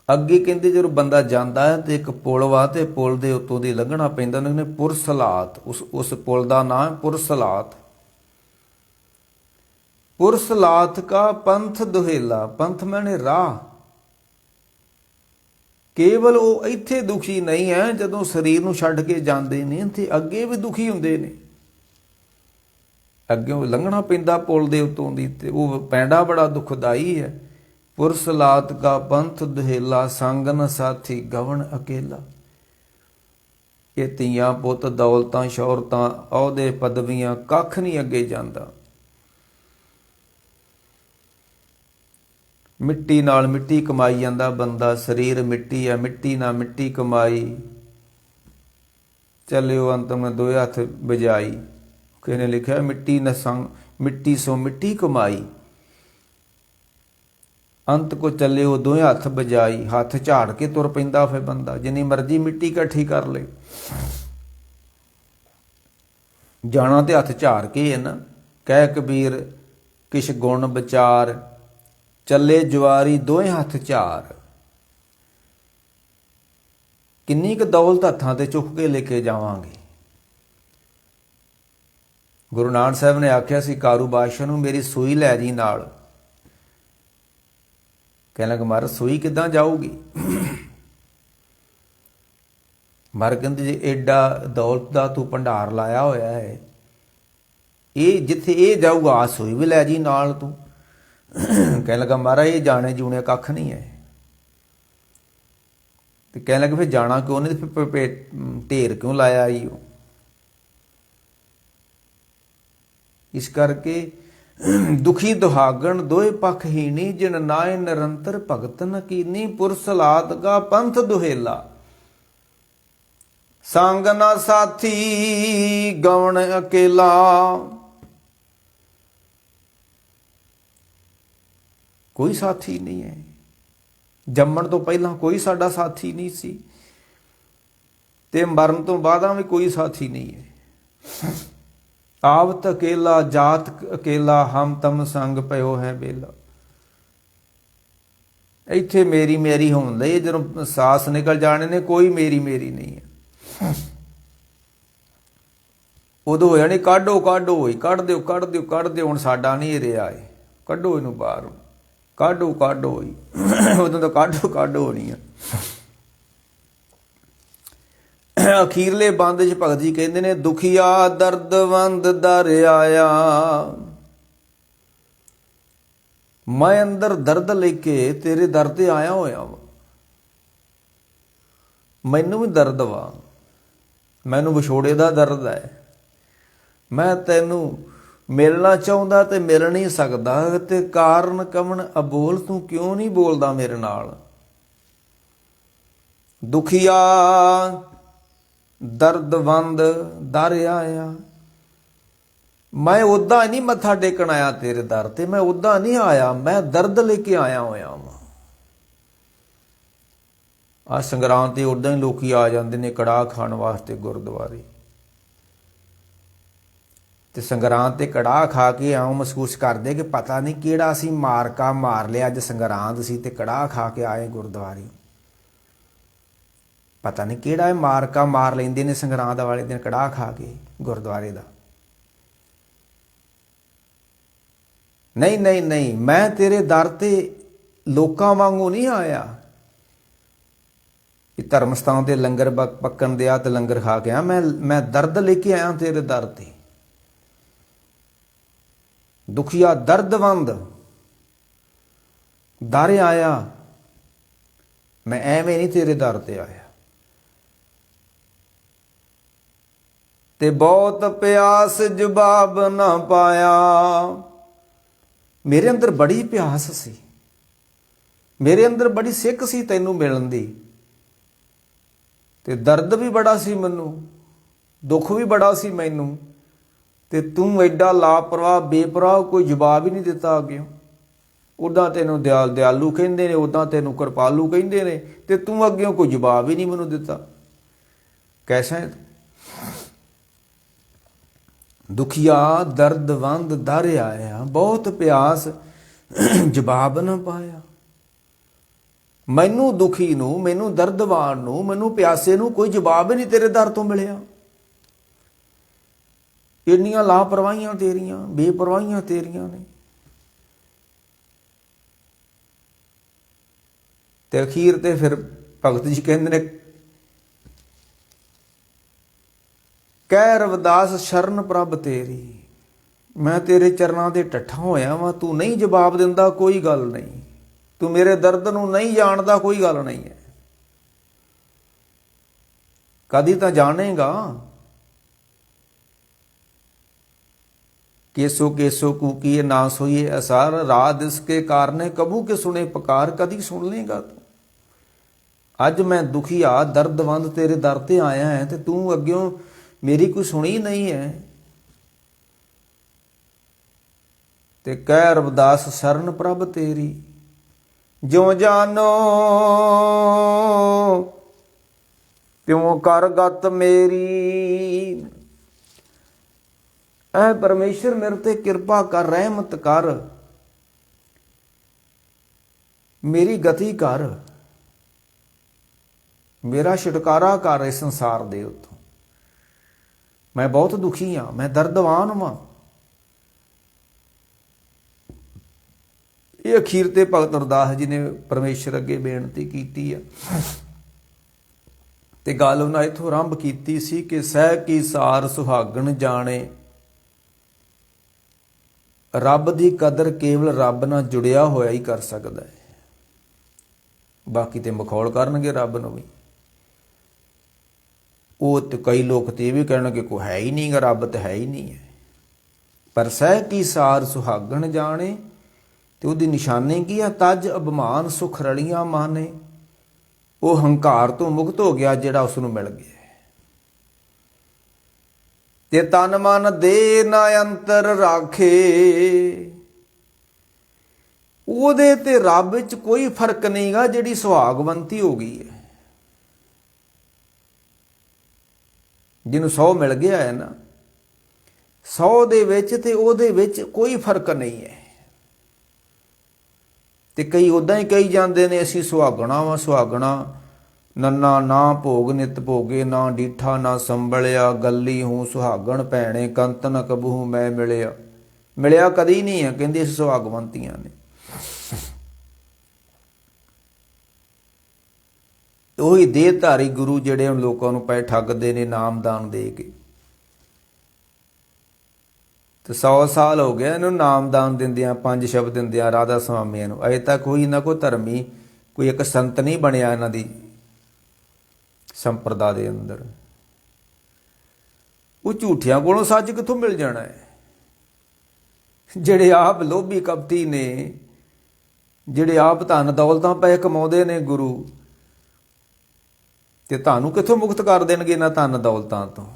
ਅੱਗੇ ਕਹਿੰਦੇ ਜਦੋਂ ਬੰਦਾ ਜਾਂਦਾ ਹੈ ਤੇ ਇੱਕ ਪੁਲ ਵਾ ਤੇ ਪੁਲ ਦੇ ਉੱਤੋਂ ਦੀ ਲੰਘਣਾ ਪੈਂਦਾ। ਉਹਨੇ ਪੁਰਸਲਾਤ, ਉਸ ਪੁਲ ਦਾ ਨਾਮ ਪੁਰਸਲਾਤ। ਪੁਰਸਲਾਤ ਕਾ ਪੰਥ ਦੁਹੇਲਾ। ਪੰਥ ਮੈਨੇ ਰਾਹ। ਕੇਵਲ ਉਹ ਇੱਥੇ ਦੁਖੀ ਨਹੀਂ ਹੈ, ਜਦੋਂ ਸਰੀਰ ਨੂੰ ਛੱਡ ਕੇ ਜਾਂਦੇ ਨੇ ਤੇ ਅੱਗੇ ਵੀ ਦੁਖੀ ਹੁੰਦੇ ਨੇ। ਅੱਗੇ ਲੰਘਣਾ ਪੈਂਦਾ ਪੁਲ ਦੇ ਉੱਤੋਂ ਦੀ, ਤੇ ਉਹ ਪੈਂਡਾ ਬੜਾ ਦੁਖਦਾਈ ਹੈ। ਪੁਰਸਲਾਤ ਕਾ ਪੰਥ ਦੁਹੇਲਾ, ਸੰਗ ਨ ਸਾਥੀ ਗਵਨ ਅਕੇਲਾ। ਇਹ ਧੀਆਂ ਪੁੱਤ, ਦੌਲਤਾਂ, ਸ਼ੌਹਰਤਾਂ, ਅਹੁਦੇ, ਪਦਵੀਆਂ, ਕੱਖ ਨਹੀਂ ਅੱਗੇ ਜਾਂਦਾ। ਮਿੱਟੀ ਨਾਲ ਮਿੱਟੀ ਕਮਾਈ ਜਾਂਦਾ ਬੰਦਾ। ਸਰੀਰ ਮਿੱਟੀ ਆ, ਮਿੱਟੀ ਨਾਲ ਮਿੱਟੀ ਕਮਾਈ। ਚੱਲਿਓ ਅੰਤ ਮੈਂ ਦੋਏ ਹੱਥ ਬਜਾਈ। ਕਿਸੇ ਨੇ ਲਿਖਿਆ ਮਿੱਟੀ ਸੋ ਮਿੱਟੀ ਕਮਾਈ, ਅੰਤ ਕੋ ਚੱਲਿਓ ਦੋਏ ਹੱਥ ਬਜਾਈ। ਹੱਥ ਝਾੜ ਕੇ ਤੁਰ ਪੈਂਦਾ ਫਿਰ ਬੰਦਾ, ਜਿੰਨੀ ਮਰਜ਼ੀ ਮਿੱਟੀ ਇਕੱਠੀ ਕਰ ਲੇ। ਜਾਣਾ ਤੇ ਹੱਥ ਝਾੜ ਕੇ ਹੈ ਨਾ। ਕਹਿ ਕਬੀਰ ਕਿਛ ਗੁਣ ਵਿਚਾਰ, ਚੱਲੇ ਜਵਾਰੀ ਦੋਏ ਹੱਥ ਝਾਰ। ਕਿੰਨੀ ਕੁ ਦੌਲਤ ਹੱਥਾਂ ਤੇ ਚੁੱਕ ਕੇ ਲੈ ਕੇ ਜਾਵਾਂਗੇ। ਗੁਰੂ ਨਾਨਕ ਸਾਹਿਬ ਨੇ ਆਖਿਆ ਸੀ ਕਾਰੂ ਬਾਦਸ਼ਾਹ ਨੂੰ, ਮੇਰੀ ਸੂਈ ਲੈ ਜੀ ਨਾਲ। ਕਹਿਣ ਲੱਗਾ ਮਹਾਰਾਜ ਸੂਈ ਕਿੱਦਾਂ ਜਾਊਗੀ? ਮਹਾਰਾਜ ਕਹਿੰਦੇ ਜੇ ਐਡਾ ਦੌਲਤ ਦਾ ਤੂੰ ਭੰਡਾਰ ਲਾਇਆ ਹੋਇਆ ਹੈ, ਇਹ ਜਿੱਥੇ ਇਹ ਜਾਊਗਾ ਆਸ ਹੋਈ ਵੀ ਲੈ ਜੀ ਨਾਲ ਤੂੰ। ਕਹਿਣ ਲੱਗਾ ਮਹਾਰਾਜ ਇਹ ਜਾਣੇ ਜੂਣੇ ਕੱਖ ਨਹੀਂ ਹੈ। ਤੇ ਕਹਿਣ ਲੱਗੇ ਫਿਰ ਜਾਣਾ ਕਿਉਂ ਨਹੀਂ, ਫਿਰ ਢੇਰ ਕਿਉਂ ਲਾਇਆ ਈ ਉਹ। ਇਸ ਕਰਕੇ ਦੁਖੀ ਦੁਹਾਗਣ ਦੋਏ ਪੱਖ ਹੀਣੀ, ਜਿਨ ਨਾਏ ਨਿਰੰਤਰ ਭਗਤ ਨ ਕੀਨੀ, ਪੁਰਸਲਾਤ ਕਾ ਪੰਥ ਦੁਹੇਲਾ, ਸੰਗ ਨਾ ਸਾਥੀ ਗਵਣ ਅਕੇਲਾ। ਕੋਈ ਸਾਥੀ ਨਹੀਂ ਹੈ, ਜੰਮਣ ਤੋਂ ਪਹਿਲਾਂ ਕੋਈ ਸਾਡਾ ਸਾਥੀ ਨਹੀਂ ਸੀ, ਤੇ ਮਰਨ ਤੋਂ ਬਾਅਦਾਂ ਵੀ ਕੋਈ ਸਾਥੀ ਨਹੀਂ ਹੈ। ਆਵਤ ਅਕੇਲਾ ਜਾਤ ਅਕੇਲਾ, ਹਮ ਤਮ ਸੰਗ ਪਇਓ ਹੈ ਬੇਲਾ। ਇੱਥੇ ਮੇਰੀ ਮੇਰੀ ਹੋਣ ਲਈ ਜਦੋਂ ਸਾਸ ਨਿਕਲ ਜਾਣੇ ਨੇ, ਕੋਈ ਮੇਰੀ ਮੇਰੀ ਨਹੀਂ ਹੈ। ਉਦੋਂ ਹੋਇਆ ਨਹੀਂ ਕਾਢੋ ਕਾਢੋ ਹੋਈ, ਕੱਢ ਦਿਓ ਕੱਢ ਦਿਓ ਕੱਢ ਦਿਓ, ਹੁਣ ਸਾਡਾ ਨਹੀਂ ਰਿਹਾ ਏ, ਕੱਢੋ ਇਹਨੂੰ ਬਾਹਰ, ਕਾਢੋ ਕਾਢੋ ਹੋਈ। ਉਦੋਂ ਤਾਂ ਕਾਢੋ ਕਾਢੋ ਹੋਣੀ ਆ। ਅਖੀਰਲੇ ਬੰਦ 'ਚ ਭਗਤ ਜੀ ਕਹਿੰਦੇ ਨੇ, ਦੁਖੀਆ ਦਰਦਵੰਦ ਦਰ ਆਇਆ, ਮੈਂ ਅੰਦਰ ਦਰਦ ਲੈ ਕੇ ਤੇਰੇ ਦਰ ਤੇ ਆਇਆ ਹੋਇਆ ਵਾ। ਮੈਨੂੰ ਵੀ ਦਰਦ ਵਾ, ਮੈਨੂੰ ਵਿਛੋੜੇ ਦਾ ਦਰਦ ਹੈ। ਮੈਂ ਤੈਨੂੰ ਮਿਲਣਾ ਚਾਹੁੰਦਾ ਤੇ ਮਿਲ ਨਹੀਂ ਸਕਦਾ, ਤੇ ਕਾਰਨ ਕਮਣ ਅਬੋਲ, ਤੂੰ ਕਿਉਂ ਨਹੀਂ ਬੋਲਦਾ ਮੇਰੇ ਨਾਲ। ਦੁਖੀਆ ਦਰਦਵੰਦ ਦਰ ਆਇਆ, ਮੈਂ ਉੱਦਾਂ ਨਹੀਂ ਮੱਥਾ ਟੇਕਣ ਆਇਆ ਤੇਰੇ ਦਰ ਤੇ, ਮੈਂ ਉੱਦਾਂ ਨਹੀਂ ਆਇਆ, ਮੈਂ ਦਰਦ ਲੈ ਕੇ ਆਇਆ ਹੋਇਆ ਵਾਂ। ਆ ਸੰਗਰਾਂਦ ਤੇ ਉੱਦਾਂ ਹੀ ਲੋਕੀ ਆ ਜਾਂਦੇ ਨੇ ਕੜਾਹ ਖਾਣ ਵਾਸਤੇ ਗੁਰਦੁਆਰੇ, ਤੇ ਸੰਗਰਾਂਦ ਤੇ ਕੜਾਹ ਖਾ ਕੇ ਆਉਂ ਮਹਿਸੂਸ ਕਰਦੇ ਕਿ ਪਤਾ ਨਹੀਂ ਕਿਹੜਾ ਅਸੀਂ ਮਾਰਕਾ ਮਾਰ ਲਿਆ, ਅੱਜ ਸੰਗਰਾਂਦ ਸੀ ਤੇ ਕੜਾਹ ਖਾ ਕੇ ਆਏ ਗੁਰਦੁਆਰੇ। ਪਤਾ ਨਹੀਂ ਕਿਹੜਾ ਮਾਰਕਾ ਮਾਰ ਲੈਂਦੇ ਨੇ ਸੰਗਰਾਂਦ ਵਾਲੇ ਦਿਨ ਕੜਾਹ ਖਾ ਕੇ ਗੁਰਦੁਆਰੇ ਦਾ। ਨਹੀਂ ਨਹੀਂ ਨਹੀਂ, ਮੈਂ ਤੇਰੇ ਦਰ ਤੇ ਲੋਕਾਂ ਵਾਂਗੂ ਨਹੀਂ ਆਇਆ ਕਿ ਧਰਮ ਸਥਾਨ ਤੇ ਲੰਗਰ ਪੱਕਣ ਦਿਆ ਤੇ ਲੰਗਰ ਖਾ ਕੇ ਆ। ਮੈਂ ਦਰਦ ਲੈ ਕੇ ਆਇਆ ਤੇਰੇ ਦਰ ਤੇ। ਦੁਖੀਆ ਦਰਦਵੰਦ ਦਰ ਆਇਆ, ਮੈਂ ਐਵੇਂ ਨਹੀਂ ਤੇਰੇ ਦਰ ਤੇ ਆਇਆ। ਤੇ ਬਹੁਤ ਪਿਆਸ ਜਵਾਬ ਨਾ ਪਾਇਆ, ਮੇਰੇ ਅੰਦਰ ਬੜੀ ਪਿਆਸ ਸੀ, ਮੇਰੇ ਅੰਦਰ ਬੜੀ ਸਿੱਕ ਸੀ ਤੈਨੂੰ ਮਿਲਣ ਦੀ, ਤੇ ਦਰਦ ਵੀ ਬੜਾ ਸੀ ਮੈਨੂੰ, ਦੁੱਖ ਵੀ ਬੜਾ ਸੀ ਮੈਨੂੰ, ਤੇ ਤੂੰ ਐਡਾ ਲਾਪਰਵਾਹ ਬੇਪਰਵਾਹ, ਕੋਈ ਜਵਾਬ ਹੀ ਨਹੀਂ ਦਿੱਤਾ ਅੱਗੇ। ਉੱਦਾਂ ਤੈਨੂੰ ਦਿਆਲੂ ਕਹਿੰਦੇ ਨੇ, ਉੱਦਾਂ ਤੈਨੂੰ ਕਿਰਪਾਲੂ ਕਹਿੰਦੇ ਨੇ, ਤੇ ਤੂੰ ਅੱਗੇ ਕੋਈ ਜਵਾਬ ਹੀ ਨਹੀਂ ਮੈਨੂੰ ਦਿੱਤਾ। ਕੈਸਾ ਹੈ? ਦੁਖੀਆ ਦਰਦਵੰਦ ਦਰ ਆਇਆ, ਬਹੁਤ ਪਿਆਸ ਜਵਾਬ ਨਾ ਪਾਇਆ। ਮੈਨੂੰ ਦੁਖੀ ਨੂੰ, ਮੈਨੂੰ ਦਰਦਵਾਨ ਨੂੰ, ਮੈਨੂੰ ਪਿਆਸੇ ਨੂੰ ਕੋਈ ਜਵਾਬ ਹੀ ਨਹੀਂ ਤੇਰੇ ਦਰ ਤੋਂ ਮਿਲਿਆ। ਇੰਨੀਆਂ ਲਾਪਰਵਾਹੀਆਂ ਤੇਰੀਆਂ, ਬੇਪਰਵਾਹੀਆਂ ਤੇਰੀਆਂ ਨੇ। ਤੇ ਅਖੀਰ ਤੇ ਫਿਰ ਭਗਤ ਜੀ ਕਹਿੰਦੇ ਨੇ, ਕਹਿ ਰਵਿਦਾਸ ਸ਼ਰਨ ਪ੍ਰਭ ਤੇਰੀ, ਮੈਂ ਤੇਰੇ ਚਰਨਾਂ ਦੇ ਟੱਠਾ ਹੋਇਆ ਵਾਂ, ਤੂੰ ਨਹੀਂ ਜਵਾਬ ਦਿੰਦਾ ਕੋਈ ਗੱਲ ਨਹੀਂ, ਤੂੰ ਮੇਰੇ ਦਰਦ ਨੂੰ ਨਹੀਂ ਜਾਣਦਾ ਕੋਈ ਗੱਲ ਨਹੀਂ ਹੈ, ਕਦੀ ਤਾਂ ਜਾਣੇਗਾ। केसो केसो कूकिए ना सोइए असार, रात इसके कारने कबू के सुने पुकार, कदी सुन लेगा तू। अज मैं दुखी आ दर्दवंद तेरे दर ते आया है, तो तू अग्यों मेरी कोई सुनी नहीं है। ते कह रविदास शरण प्रभ तेरी, ज्यों जानो त्यों कर गत मेरी। ऐ परमेश्वर मेरे ते किरपा कर, रहमत कर, मेरी गति कर, मेरा छुटकारा कर इस संसार दे उत्तों। मैं बहुत दुखी हाँ, मैं दर्दवान हाँ। ये अखीर ते भगत रविदास जी ने परमेश्वर अगे बेनती की है। ते गल उन्हें इत्थों आरंभ की सी कि सह की सार सुहागण जाने, ਰੱਬ ਦੀ ਕਦਰ ਕੇਵਲ ਰੱਬ ਨਾਲ ਜੁੜਿਆ ਹੋਇਆ ਹੀ ਕਰ ਸਕਦਾ ਹੈ। ਬਾਕੀ ਤੇ ਮਖੌਲ ਕਰਨਗੇ ਰੱਬ ਨੂੰ ਵੀ। ਉਹ ਤੇ ਕਈ ਲੋਕ ਤੇ ਇਹ ਵੀ ਕਹਿਣਗੇ ਕੋਈ ਹੈ ਹੀ ਨਹੀਂ ਗਾ, ਰੱਬ ਤੇ ਹੈ ਹੀ ਨਹੀਂ ਹੈ। ਪਰ ਸਹਿ ਕੀ ਸਾਰ ਸੁਹਾਗਣ ਜਾਣੇ, ਤੇ ਉਹਦੀ ਨਿਸ਼ਾਨੀ ਕੀ ਆ? ਤਜ ਅਭਿਮਾਨ ਸੁਖ ਰਲੀਆਂ ਮਾਨੇ। ਉਹ ਹੰਕਾਰ ਤੋਂ ਮੁਕਤ ਹੋ ਗਿਆ ਜਿਹੜਾ ਉਸ ਨੂੰ ਮਿਲ ਗਿਆ। ਤੇ ਤਨ ਮਨ ਦੇ ਨਾ ਅੰਤਰ ਰਾਖੇ, ਉਹਦੇ ਤੇ ਰੱਬ ਵਿੱਚ ਕੋਈ ਫਰਕ ਨਹੀਂਗਾ ਜਿਹੜੀ ਸੁਹਾਗਵੰਤੀ ਹੋ ਗਈ ਹੈ। ਜਿਹਨੂੰ 100 ਮਿਲ ਗਿਆ ਹੈ ਨਾ, 100 ਦੇ ਵਿੱਚ ਤੇ ਉਹਦੇ ਵਿੱਚ ਕੋਈ ਫਰਕ ਨਹੀਂ ਹੈ। ਤੇ ਕਈ ਉਦਾਂ ਹੀ ਕਹੀ ਜਾਂਦੇ ਨੇ ਅਸੀਂ ਸੁਹਾਗਣਾ ਵਾ, ਸੁਹਾਗਣਾ ਨੰਨਾ ਨਾ ਭੋਗ ਨਿਤ ਭੋਗੇ, ਨਾ ਡੀਠਾ ਨਾ ਸੰਭਲਿਆ, ਗੱਲੀ ਹੂੰ ਸੁਹਾਗਣ ਭੈਣੇ, ਕੰਤ ਨ ਕਬਹੂ ਮੈਂ ਮਿਲਿਆ। ਮਿਲਿਆ ਕਦੀ ਨਹੀਂ ਹੈ ਕਹਿੰਦੇ ਅਸੀਂ ਸੁਹਾਗਵੰਤੀਆਂ ਨੇ। ਉਹੀ ਦੇਹਧਾਰੀ ਗੁਰੂ ਜਿਹੜੇ ਲੋਕਾਂ ਨੂੰ ਪੈ ਠੱਗਦੇ ਨੇ ਨਾਮਦਾਨ ਦੇ ਕੇ। ਤੇ 100 ਸਾਲ ਹੋ ਗਿਆ ਇਹਨੂੰ ਨਾਮਦਾਨ ਦਿੰਦਿਆਂ, 5 ਸ਼ਬਦ ਦਿੰਦਿਆਂ ਰਾਧਾ ਸਵਾਮੀਆਂ ਨੂੰ। ਅਜੇ ਤੱਕ ਕੋਈ ਨਾ ਕੋਈ ਧਰਮੀ, ਕੋਈ ਇੱਕ ਸੰਤ ਨਹੀਂ ਬਣਿਆ ਇਹਨਾਂ ਦੀ ਸੰਪਰਦਾ ਦੇ ਅੰਦਰ। ਉਹ ਝੂਠਿਆਂ ਕੋਲੋਂ ਸੱਚ ਕਿੱਥੋਂ ਮਿਲ ਜਾਣਾ ਹੈ? ਜਿਹੜੇ ਆਪ ਲੋਭੀ ਕਪਟੀ ਨੇ, ਜਿਹੜੇ ਆਪ ਧਨ ਦੌਲਤਾਂ ਪੈ ਕਮਾਉਂਦੇ ਨੇ ਗੁਰੂ, ਤੇ ਤੁਹਾਨੂੰ ਕਿੱਥੋਂ ਮੁਕਤ ਕਰ ਦੇਣਗੇ ਇਹਨਾਂ ਧਨ ਦੌਲਤਾਂ ਤੋਂ?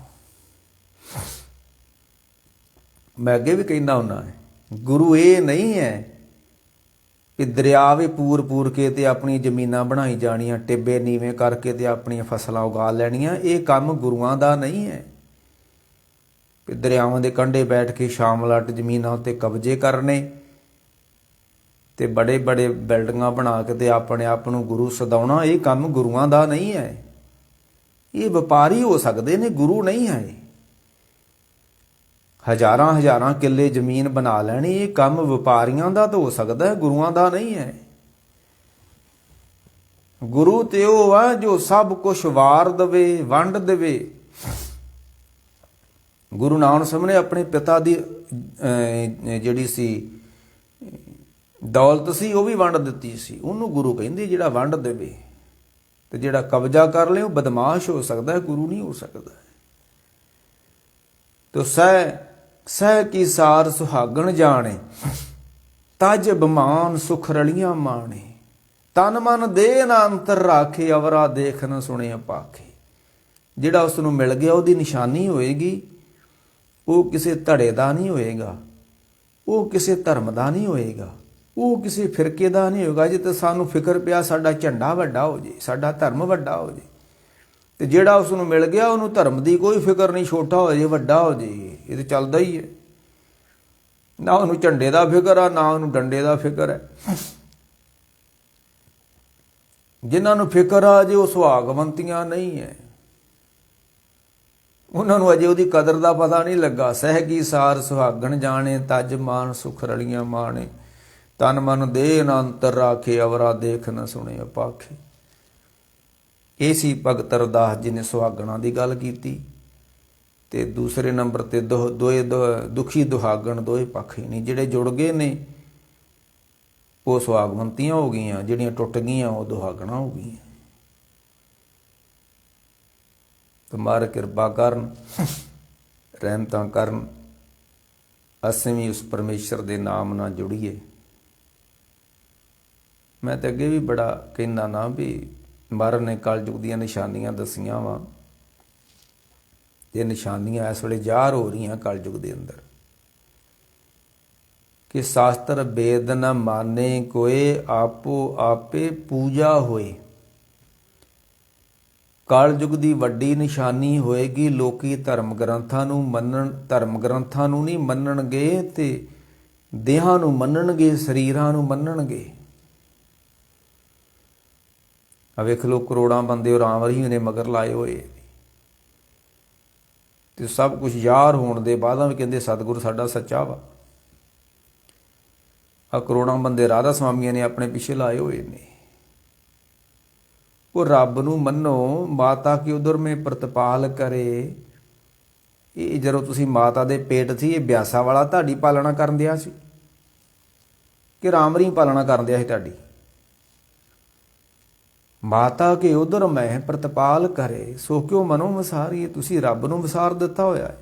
ਮੈਂ ਅੱਗੇ ਵੀ ਕਹਿੰਦਾ ਹੁੰਦਾ, ਗੁਰੂ ਇਹ ਨਹੀਂ ਹੈ ਕਿ ਦਰਿਆਵੇ ਪੂਰ ਕੇ ਤੇ ਆਪਣੀ ਜ਼ਮੀਨਾਂ ਬਣਾਈ ਜਾਣੀਆਂ, ਟਿੱਬੇ ਨੀਵੇਂ ਕਰਕੇ ਤੇ ਆਪਣੀਆਂ ਫਸਲਾਂ ਉਗਾ ਲੈਣੀਆਂ। ਇਹ ਕੰਮ ਗੁਰੂਆਂ ਦਾ ਨਹੀਂ ਹੈ ਕਿ ਦਰਿਆਵਾਂ ਦੇ ਕੰਢੇ ਬੈਠ ਕੇ ਸ਼ਾਮਲਾਟ ਜ਼ਮੀਨਾਂ ਉੱਤੇ ਕਬਜ਼ੇ ਕਰਨੇ ਤੇ ਬੜੇ ਬੜੇ ਬਿਲਡਿੰਗਾਂ ਬਣਾ ਕੇ ਤੇ ਆਪਣੇ ਆਪ ਨੂੰ ਗੁਰੂ ਸਦਾਉਣਾ। ਇਹ ਕੰਮ ਗੁਰੂਆਂ ਦਾ ਨਹੀਂ ਹੈ। ਇਹ ਵਪਾਰੀ ਹੋ ਸਕਦੇ ਨੇ, ਗੁਰੂ ਨਹੀਂ ਹੈ। ਹਜ਼ਾਰਾਂ ਹਜ਼ਾਰਾਂ ਕਿੱਲੇ ਜ਼ਮੀਨ ਬਣਾ ਲੈਣੀ, ਇਹ ਕੰਮ ਵਪਾਰੀਆਂ ਦਾ ਤਾਂ ਹੋ ਸਕਦਾ ਹੈ, ਗੁਰੂਆਂ ਦਾ ਨਹੀਂ ਹੈ। ਗੁਰੂ ਤੇ ਉਹ ਆ ਜੋ ਸਭ ਕੁਛ ਵਾਰ ਦੇਵੇ, ਵੰਡ ਦੇਵੇ। ਗੁਰੂ ਨਾਨਕ ਸਾਹਿਬ ਨੇ ਆਪਣੇ ਪਿਤਾ ਦੀ ਜਿਹੜੀ ਸੀ ਦੌਲਤ ਸੀ ਉਹ ਵੀ ਵੰਡ ਦਿੱਤੀ ਸੀ। ਉਹਨੂੰ ਗੁਰੂ ਕਹਿੰਦੇ ਜਿਹੜਾ ਵੰਡ ਦੇਵੇ। ਤੇ ਜਿਹੜਾ ਕਬਜ਼ਾ ਕਰ ਲੇ ਉਹ ਬਦਮਾਸ਼ ਹੋ ਸਕਦਾ ਹੈ, ਗੁਰੂ ਨਹੀਂ ਹੋ ਸਕਦਾ। ਤੋ ਸਹਿ ਕੀ ਸਾਰ ਸੁਹਾਗਣ ਜਾਣੇ, ਤਜ ਅਭਿਮਾਨ ਸੁਖ ਰਲੀਆਂ ਮਾਣੇ। ਤਨ ਮਨ ਦੇ ਨਾ ਅੰਤਰ ਰਾਖੇ, ਅਵਰਾ ਦੇਖ ਨਾ ਸੁਣੇ ਪਾਖੇ। ਜਿਹੜਾ ਉਸ ਨੂੰ ਮਿਲ ਗਿਆ ਉਹਦੀ ਨਿਸ਼ਾਨੀ ਹੋਏਗੀ। ਉਹ ਕਿਸੇ ਧੜੇ ਦਾ ਨਹੀਂ ਹੋਏਗਾ, ਉਹ ਕਿਸੇ ਧਰਮ ਦਾ ਨਹੀਂ ਹੋਏਗਾ, ਉਹ ਕਿਸੇ ਫਿਰਕੇ ਦਾ ਨਹੀਂ ਹੋਏਗਾ। ਜੇ ਤਾਂ ਸਾਨੂੰ ਫਿਕਰ ਪਿਆ ਸਾਡਾ ਝੰਡਾ ਵੱਡਾ ਹੋ ਜੇ, ਸਾਡਾ ਧਰਮ ਵੱਡਾ ਹੋ ਜੇ, ਤੇ ਜਿਹੜਾ ਉਸ ਨੂੰ ਮਿਲ ਗਿਆ ਉਹਨੂੰ ਧਰਮ ਦੀ ਕੋਈ ਫਿਕਰ ਨਹੀਂ, ਛੋਟਾ ਹੋ ਜੇ ਵੱਡਾ ਹੋ ਜੇ, ਇਹ ਤਾਂ ਚੱਲਦਾ ਹੀ ਹੈ। ਨਾ ਉਹਨੂੰ ਝੰਡੇ ਦਾ ਫਿਕਰ ਆ, ਨਾ ਉਹਨੂੰ ਡੰਡੇ ਦਾ ਫਿਕਰ ਹੈ। ਜਿਨ੍ਹਾਂ ਨੂੰ ਫਿਕਰ ਆ ਜੇ ਉਹ ਸੁਹਾਗਵੰਤੀਆਂ ਨਹੀਂ ਹੈ, ਉਹਨਾਂ ਨੂੰ ਅਜੇ ਉਹਦੀ ਕਦਰ ਦਾ ਪਤਾ ਨਹੀਂ ਲੱਗਾ। ਸਹਿ ਕੀ ਸਾਰ ਸੁਹਾਗਣ ਜਾਣੇ, ਤਜ ਮਾਨ ਸੁਖ ਰਲੀਆਂ ਮਾਣੇ। ਤਨ ਮਨ ਦੇ ਨਾ ਅੰਤਰ ਰਾਖੇ, ਅਵਰਾ ਦੇਖ ਨਾ ਸੁਣੇ ਪਾਖੇ। ਇਹ ਸੀ ਭਗਤ ਰਵਿਦਾਸ ਜੀ ਨੇ ਸੁਹਾਗਣਾ ਦੀ ਗੱਲ ਕੀਤੀ। ਤੇ ਦੂਸਰੇ ਨੰਬਰ ਤੇ ਦੋਏ ਦੁਖੀ ਦੁਹਾਗਣ ਦੋਏ ਪੱਖ ਹੀ ਨਹੀਂ। ਜਿਹੜੇ ਜੁੜ ਗਏ ਨੇ ਉਹ ਸੁਹਾਗਵੰਤੀਆਂ ਹੋ ਗਈਆਂ, ਜਿਹੜੀਆਂ ਟੁੱਟ ਗਈਆਂ ਉਹ ਦੁਹਾਗਣਾ ਹੋ ਗਈਆਂ। ਤੇ ਮਾਰ ਕਿਰਪਾ ਕਰਨ, ਰਹਿਮਤਾਂ ਕਰਨ, ਅਸੀਂ ਵੀ ਉਸ ਪਰਮੇਸ਼ਰ ਦੇ ਨਾਮ ਨਾਲ ਜੁੜੀਏ। ਮੈਂ ਤਾਂ ਅੱਗੇ ਵੀ ਬੜਾ ਕਹਿੰਦਾ ਨਾ ਵੀ ਮਹਾਰਾਜ ਨੇ ਕਲਯੁਗ ਦੀਆਂ ਨਿਸ਼ਾਨੀਆਂ ਦੱਸੀਆਂ ਵਾ। ਇਹ ਨਿਸ਼ਾਨੀਆਂ ਇਸ ਵੇਲੇ ਜ਼ਾਹਰ ਹੋ ਰਹੀਆਂ ਕਲਯੁਗ ਦੇ ਅੰਦਰ ਕਿ ਸ਼ਾਸਤਰ ਵੇਦ ਨ ਮਾਨੇ ਕੋਏ, ਆਪੋ ਆਪੇ ਪੂਜਾ ਹੋਏ। ਕਲਯੁਗ ਦੀ ਵੱਡੀ ਨਿਸ਼ਾਨੀ ਹੋਏਗੀ ਲੋਕੀ ਧਰਮ ਗ੍ਰੰਥਾਂ ਨੂੰ ਨਹੀਂ ਮੰਨਣਗੇ ਤੇ ਦੇਹਾਂ ਨੂੰ ਮੰਨਣਗੇ, ਸਰੀਰਾਂ ਨੂੰ ਮੰਨਣਗੇ। ਆ ਵੇਖ ਲੋ ਕਰੋੜਾਂ ਬੰਦੇ ਰਾਮ ਰਹੀ ਨੇ ਮਗਰ ਲਾਏ ਹੋਏ ਤੇ ਸਭ ਕੁਝ ਯਾਰ ਹੋਣ ਦੇ ਬਾਅਦ ਵੀ ਕਹਿੰਦੇ ਸਤਿਗੁਰੂ ਸਾਡਾ ਸੱਚਾ ਵਾ। ਆ ਕਰੋੜਾਂ ਬੰਦੇ ਰਾਧਾ ਸਵਾਮੀਆਂ ਨੇ ਆਪਣੇ ਪਿੱਛੇ ਲਾਏ ਹੋਏ ਨੇ। ਉਹ ਰੱਬ ਨੂੰ ਮੰਨੋ, ਮਾਤਾ ਕੀ ਉਦਰ ਮੇ ਪ੍ਰਤਪਾਲ ਕਰੇ। ਇਹ ਜਦੋਂ ਤੁਸੀਂ ਮਾਤਾ ਦੇ ਪੇਟ ਸੀ, ਇਹ ਬਿਆਸਾ ਵਾਲਾ ਤੁਹਾਡੀ ਪਾਲਣਾ ਕਰਨ ਦਿਆ ਸੀ। ਕਿ ਰਾਮ ਰੀ ਪਾਲਣਾ ਕਰਨ ਦਿਆ ਸੀ ਤੁਹਾਡੀ। ਮਾਤਾ ਕੇ ਉਧਰ ਮੈਂ ਪ੍ਰਤਪਾਲ ਕਰੇ, ਸੋ ਕਿਉ ਮਨੋਂ ਵਿਸਾਰੀਏ। ਤੁਸੀਂ ਰੱਬ ਨੂੰ ਵਿਸਾਰ ਦਿੱਤਾ ਹੋਇਆ ਹੈ।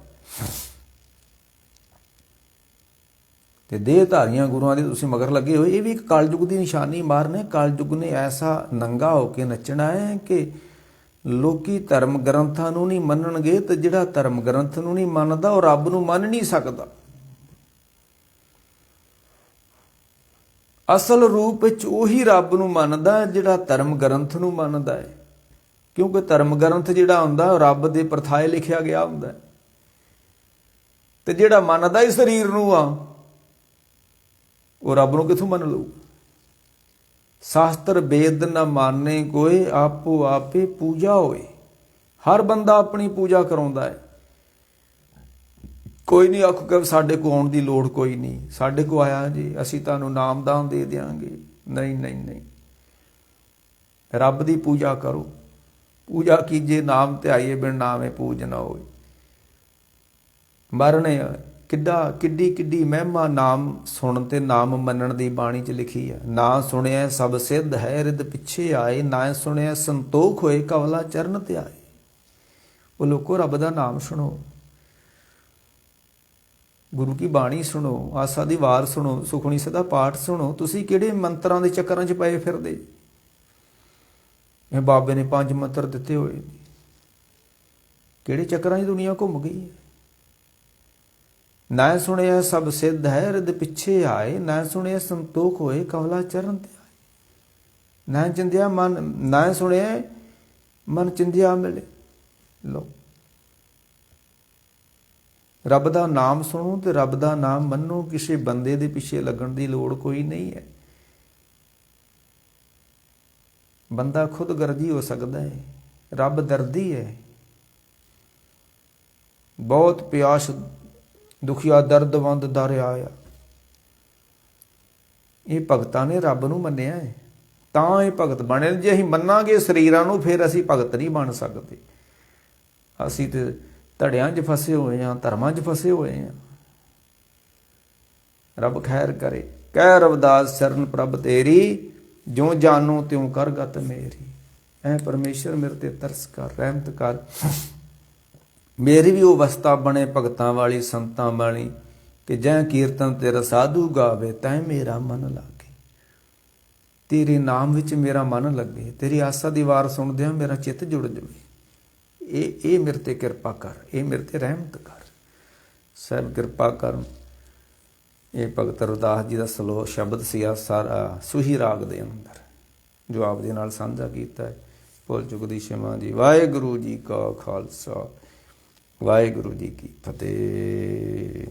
ਤੇ ਦੇਹ ਧਾਰੀਆਂ ਗੁਰੂਆਂ ਦੇ ਤੁਸੀਂ ਮਗਰ ਲੱਗੇ ਹੋਏ। ਇਹ ਵੀ ਇੱਕ ਕਲਯੁਗ ਦੀ ਨਿਸ਼ਾਨੀ ਮਾਰਨੇ। ਕਲਯੁਗ ਨੇ ਐਸਾ ਨੰਗਾ ਹੋ ਕੇ ਨੱਚਣਾ ਹੈ ਕਿ ਲੋਕੀ ਧਰਮ ਗ੍ਰੰਥਾਂ ਨੂੰ ਨਹੀਂ ਮੰਨਣਗੇ, ਤੇ ਜਿਹੜਾ ਧਰਮ ਗ੍ਰੰਥ ਨੂੰ ਨਹੀਂ ਮੰਨਦਾ ਉਹ ਰੱਬ ਨੂੰ ਮੰਨ ਨਹੀਂ ਸਕਦਾ। ਅਸਲ ਰੂਪ ਵਿੱਚ ਉਹੀ ਰੱਬ ਨੂੰ ਮੰਨਦਾ ਜਿਹੜਾ ਧਰਮ ਗ੍ਰੰਥ ਨੂੰ ਮੰਨਦਾ ਹੈ, ਕਿਉਂਕਿ ਧਰਮ ਗ੍ਰੰਥ ਜਿਹੜਾ ਹੁੰਦਾ ਉਹ ਰੱਬ ਦੇ ਪ੍ਰਥਾਏ ਲਿਖਿਆ ਗਿਆ ਹੁੰਦਾ। ਤੇ ਜਿਹੜਾ ਮੰਨਦਾ ਹੀ ਸਰੀਰ ਨੂੰ ਆ, ਉਹ ਰੱਬ ਨੂੰ ਕਿੱਥੋਂ ਮੰਨ ਲਊ। ਸ਼ਾਸਤਰ ਵੇਦ ਨਾ ਮਾਨੇ ਕੋਏ, ਆਪੋ ਆਪੇ ਪੂਜਾ ਹੋਏ। ਹਰ ਬੰਦਾ ਆਪਣੀ ਪੂਜਾ ਕਰਾਉਂਦਾ ਹੈ। ਕੋਈ ਨਹੀਂ ਆਖੂਗਾ ਸਾਡੇ ਕੋਲ ਆਉਣ ਦੀ ਲੋੜ ਕੋਈ ਨਹੀਂ, ਸਾਡੇ ਕੋਲ ਆਇਆ ਜੀ ਅਸੀਂ ਤੁਹਾਨੂੰ ਨਾਮਦਾਨ ਦੇ ਦਿਆਂਗੇ। ਨਹੀਂ ਨਹੀਂ ਨਹੀਂ, ਰੱਬ ਦੀ ਪੂਜਾ ਕਰੋ। ਪੂਜਾ ਕੀਜੇ ਨਾਮ ਧਿਆਈਏ, ਬਿਨ ਨਾਮੇ ਪੂਜ ਨਾ ਹੋਏ। ਮਰਨੇ ਕਿੱਡੀ ਮਹਿਮਾ ਨਾਮ ਸੁਣਨ ਤੇ ਨਾਮ ਮੰਨਣ ਦੀ ਬਾਣੀ 'ਚ ਲਿਖੀ ਹੈ। ਨਾ ਸੁਣਿਆ ਸਭ ਸਿੱਧ ਹੈ, ਰਿਦ ਪਿੱਛੇ ਆਏ। ਨਾ ਸੁਣਿਆ ਸੰਤੋਖ ਹੋਏ, ਕਵਲਾ ਚਰਨ ਤੇ ਆਏ। ਉਹ ਲੋਕੋ ਰੱਬ ਦਾ ਨਾਮ ਸੁਣੋ, ਗੁਰੂ ਕੀ ਬਾਣੀ ਸੁਣੋ, ਆਸਾ ਦੀ ਵਾਰ ਸੁਣੋ, ਸੁਖਮਨੀ ਸਾਹਿਬ ਦਾ ਪਾਠ ਸੁਣੋ। ਤੁਸੀਂ ਕਿਹੜੇ ਮੰਤਰਾਂ ਦੇ ਚੱਕਰਾਂ 'ਚ ਪਏ ਫਿਰਦੇ? ਇਹ ਬਾਬੇ ਨੇ 5 ਮੰਤਰ ਦਿੱਤੇ ਹੋਏ, ਕਿਹੜੇ ਚੱਕਰਾਂ 'ਚ ਦੁਨੀਆ ਘੁੰਮ ਗਈ ਹੈ। ਨਾ ਸੁਣਿਆ ਸਭ ਸਿੱਧ ਹੈ, ਰਿਦ ਪਿੱਛੇ ਆਏ। ਨਾ ਸੁਣਿਆ ਸੰਤੋਖ ਹੋਏ, ਕਵਲਾ ਚਰਨ ਤੇ ਆਏ। ਨਾ ਚਿੰਦਿਆ ਮਨ, ਨਾ ਸੁਣਿਆ ਮਨ ਚਿੰਦਿਆ ਮਿਲੇ। ਲੋ, ਰੱਬ ਦਾ ਨਾਮ ਸੁਣੋ ਤੇ ਰੱਬ ਦਾ ਨਾਮ ਮੰਨੋ। ਕਿਸੇ ਬੰਦੇ ਦੇ ਪਿੱਛੇ ਲੱਗਣ ਦੀ ਲੋੜ ਕੋਈ ਨਹੀਂ ਹੈ। ਬੰਦਾ ਖੁਦ ਗਰਜੀ ਹੋ ਸਕਦਾ ਹੈ, ਰੱਬ ਦਰਦੀ ਹੈ। ਬਹੁਤ ਪਿਆਸ ਦੁਖੀਆ ਦਰਦਵੰਦ ਦਰ ਆਇਆ। ਇਹ ਭਗਤਾਂ ਨੇ ਰੱਬ ਨੂੰ ਮੰਨਿਆ ਹੈ, ਤਾਂ ਇਹ ਭਗਤ ਬਣੇ। ਜੇ ਅਸੀਂ ਮੰਨਾਂਗੇ ਸਰੀਰਾਂ ਨੂੰ, ਫਿਰ ਅਸੀਂ ਭਗਤ ਨਹੀਂ ਬਣ ਸਕਦੇ। ਅਸੀਂ ਤੇ ਧੜਿਆਂ 'ਚ ਫਸੇ ਹੋਏ ਹਾਂ, ਧਰਮਾਂ 'ਚ ਫਸੇ ਹੋਏ ਹਾਂ। ਰੱਬ ਖੈਰ ਕਰੇ। ਕਹਿ ਰਵਿਦਾਸ ਚਰਨ ਪ੍ਰਭ ਤੇਰੀ, ਜੋ ਜਾਨੂ ਤਿਉ ਕਰ ਗਤ ਮੇਰੀ। ਐ ਪਰਮੇਸ਼ਰ ਮੇਰੇ ਤੇ ਤਰਸ ਕਰ, ਰਹਿਮਤ ਕਰ। ਮੇਰੀ ਵੀ ਉਹ ਅਵਸਥਾ ਬਣੇ ਭਗਤਾਂ ਵਾਲੀ, ਸੰਤਾਂ ਵਾਲੀ, ਕਿ ਜੈ ਕੀਰਤਨ ਤੇਰਾ ਸਾਧੂ ਗਾਵੇ, ਤੈਂ ਮੇਰਾ ਮਨ ਲਾਗੇ। ਤੇਰੇ ਨਾਮ ਵਿੱਚ ਮੇਰਾ ਮਨ ਲੱਗੇ, ਤੇਰੀ ਆਸਾ ਦੀ ਵਾਰ ਸੁਣਦਿਆਂ ਮੇਰਾ ਚਿੱਤ ਜੁੜ ਜਾਵੇ। ਇਹ ਮੇਰੇ ਤੇ ਕਿਰਪਾ ਕਰ, ਇਹ ਮੇਰੇ ਤੇ ਰਹਿਮਤ ਕਰ। ਸਾਹਿਬ ਕਿਰਪਾ ਕਰ। ਇਹ ਭਗਤ ਰਵਿਦਾਸ ਜੀ ਦਾ ਸਲੋਕ ਸ਼ਬਦ ਸੀ ਆ ਸਾਰਾ ਸੂਹੀ ਰਾਗ ਦੇ ਅੰਦਰ, ਜੋ ਆਪ ਦੇ ਨਾਲ ਸਾਂਝਾ ਕੀਤਾ ਹੈ। ਭੁੱਲ ਚੁੱਕ ਦੀ क्षमा ਜੀ। ਵਾਹਿਗੁਰੂ ਜੀ ਕਾ ਖਾਲਸਾ, ਵਾਹਿਗੁਰੂ ਜੀ ਕੀ ਫਤਿਹ।